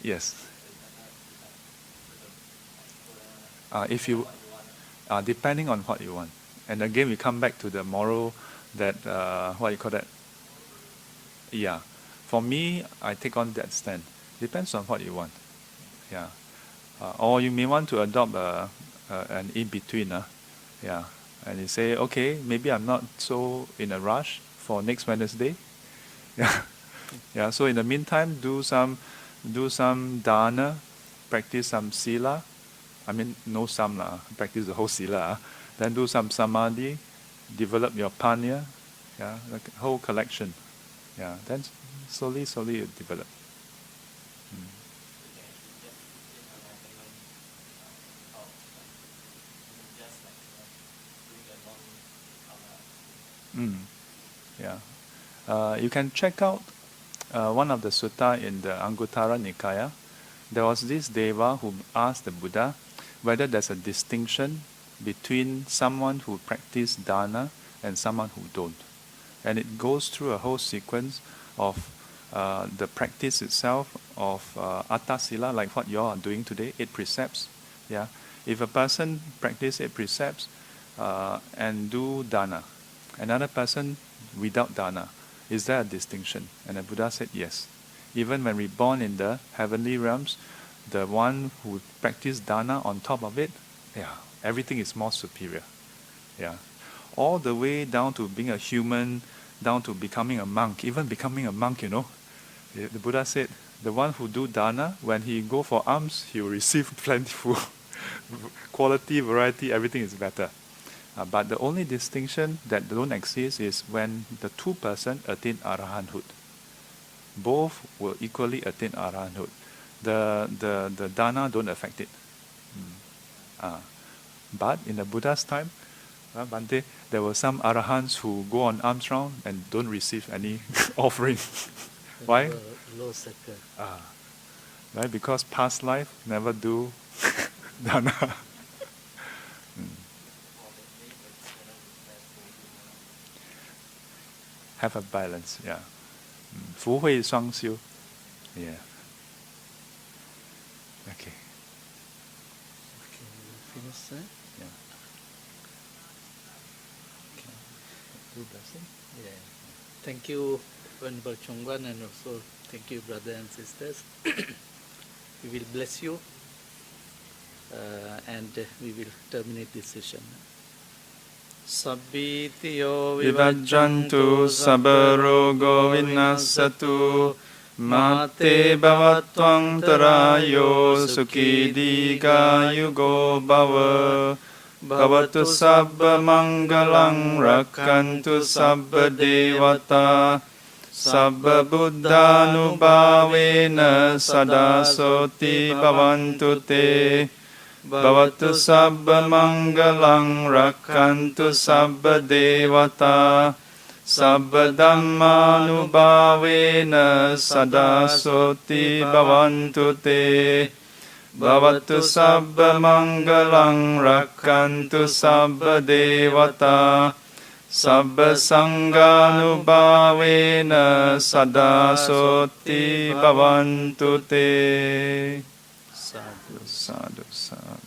Yes. If you, depending on what you want, and again we come back to the moral that what you call that. Yeah, for me, I take on that stand. Depends on what you want. Yeah, or you may want to adopt an in between. Yeah, and you say, okay, maybe I'm not so in a rush for next Wednesday. Yeah, yeah. So in the meantime, do some dana, practice some sila. I mean, no some lah. Practice the whole sila. Then do some samadhi, develop your panya. Yeah, like a whole collection. Yeah, then slowly you develop. Yeah. You can check out one of the sutta in the Anguttara Nikaya, there was this deva who asked the Buddha whether there's a distinction between someone who practices dana and someone who don't. And it goes through a whole sequence of the practice itself of Atta Sila, like what you all are doing today, 8 precepts. Yeah, if a person practice 8 precepts and do dana, another person without dana, is there a distinction? And the Buddha said yes. Even when we're born in the heavenly realms, the one who practice dana on top of it, yeah, everything is more superior. Yeah, all the way down to being a human, down to becoming a monk. Even becoming a monk, the Buddha said, the one who do dana, when he go for alms, he will receive plentiful quality, variety, everything is better. But the only distinction that don't exist is when the 2 person attain arahanthood. Both will equally attain arahanthood. The dana don't affect it. But in the Buddha's time, Bhante, there were some arahants who go on alms round and don't receive any offering. Why? Low circle. Right? Because past life never do dana. Have a balance, yeah. 福慧双修, yeah. Okay. Okay, finish that? Yeah. Okay. Do blessing? Yeah. Thank you, Venerable Chongwan, and also thank you, brothers and sisters. We will bless you, and we will terminate this session. Sabbitiyo Vivajjantu sabbarogo vinasatu mate bhavatvang tarayo sukhi dīghāyugo bhava bhavatu sabba mangalang rakkantu sabba devata sabba buddhanubhavena sada soti bhavantu te Bhavatu sabba mangalang rakkantu sabba devata sabba dhammanubhavena sada soti bhavantu te Bhavatu sabba mangalang rakkantu sabba devata sabba sanghanubhavena sada soti bhavantu te. Sadhu, sadhu, sadhu.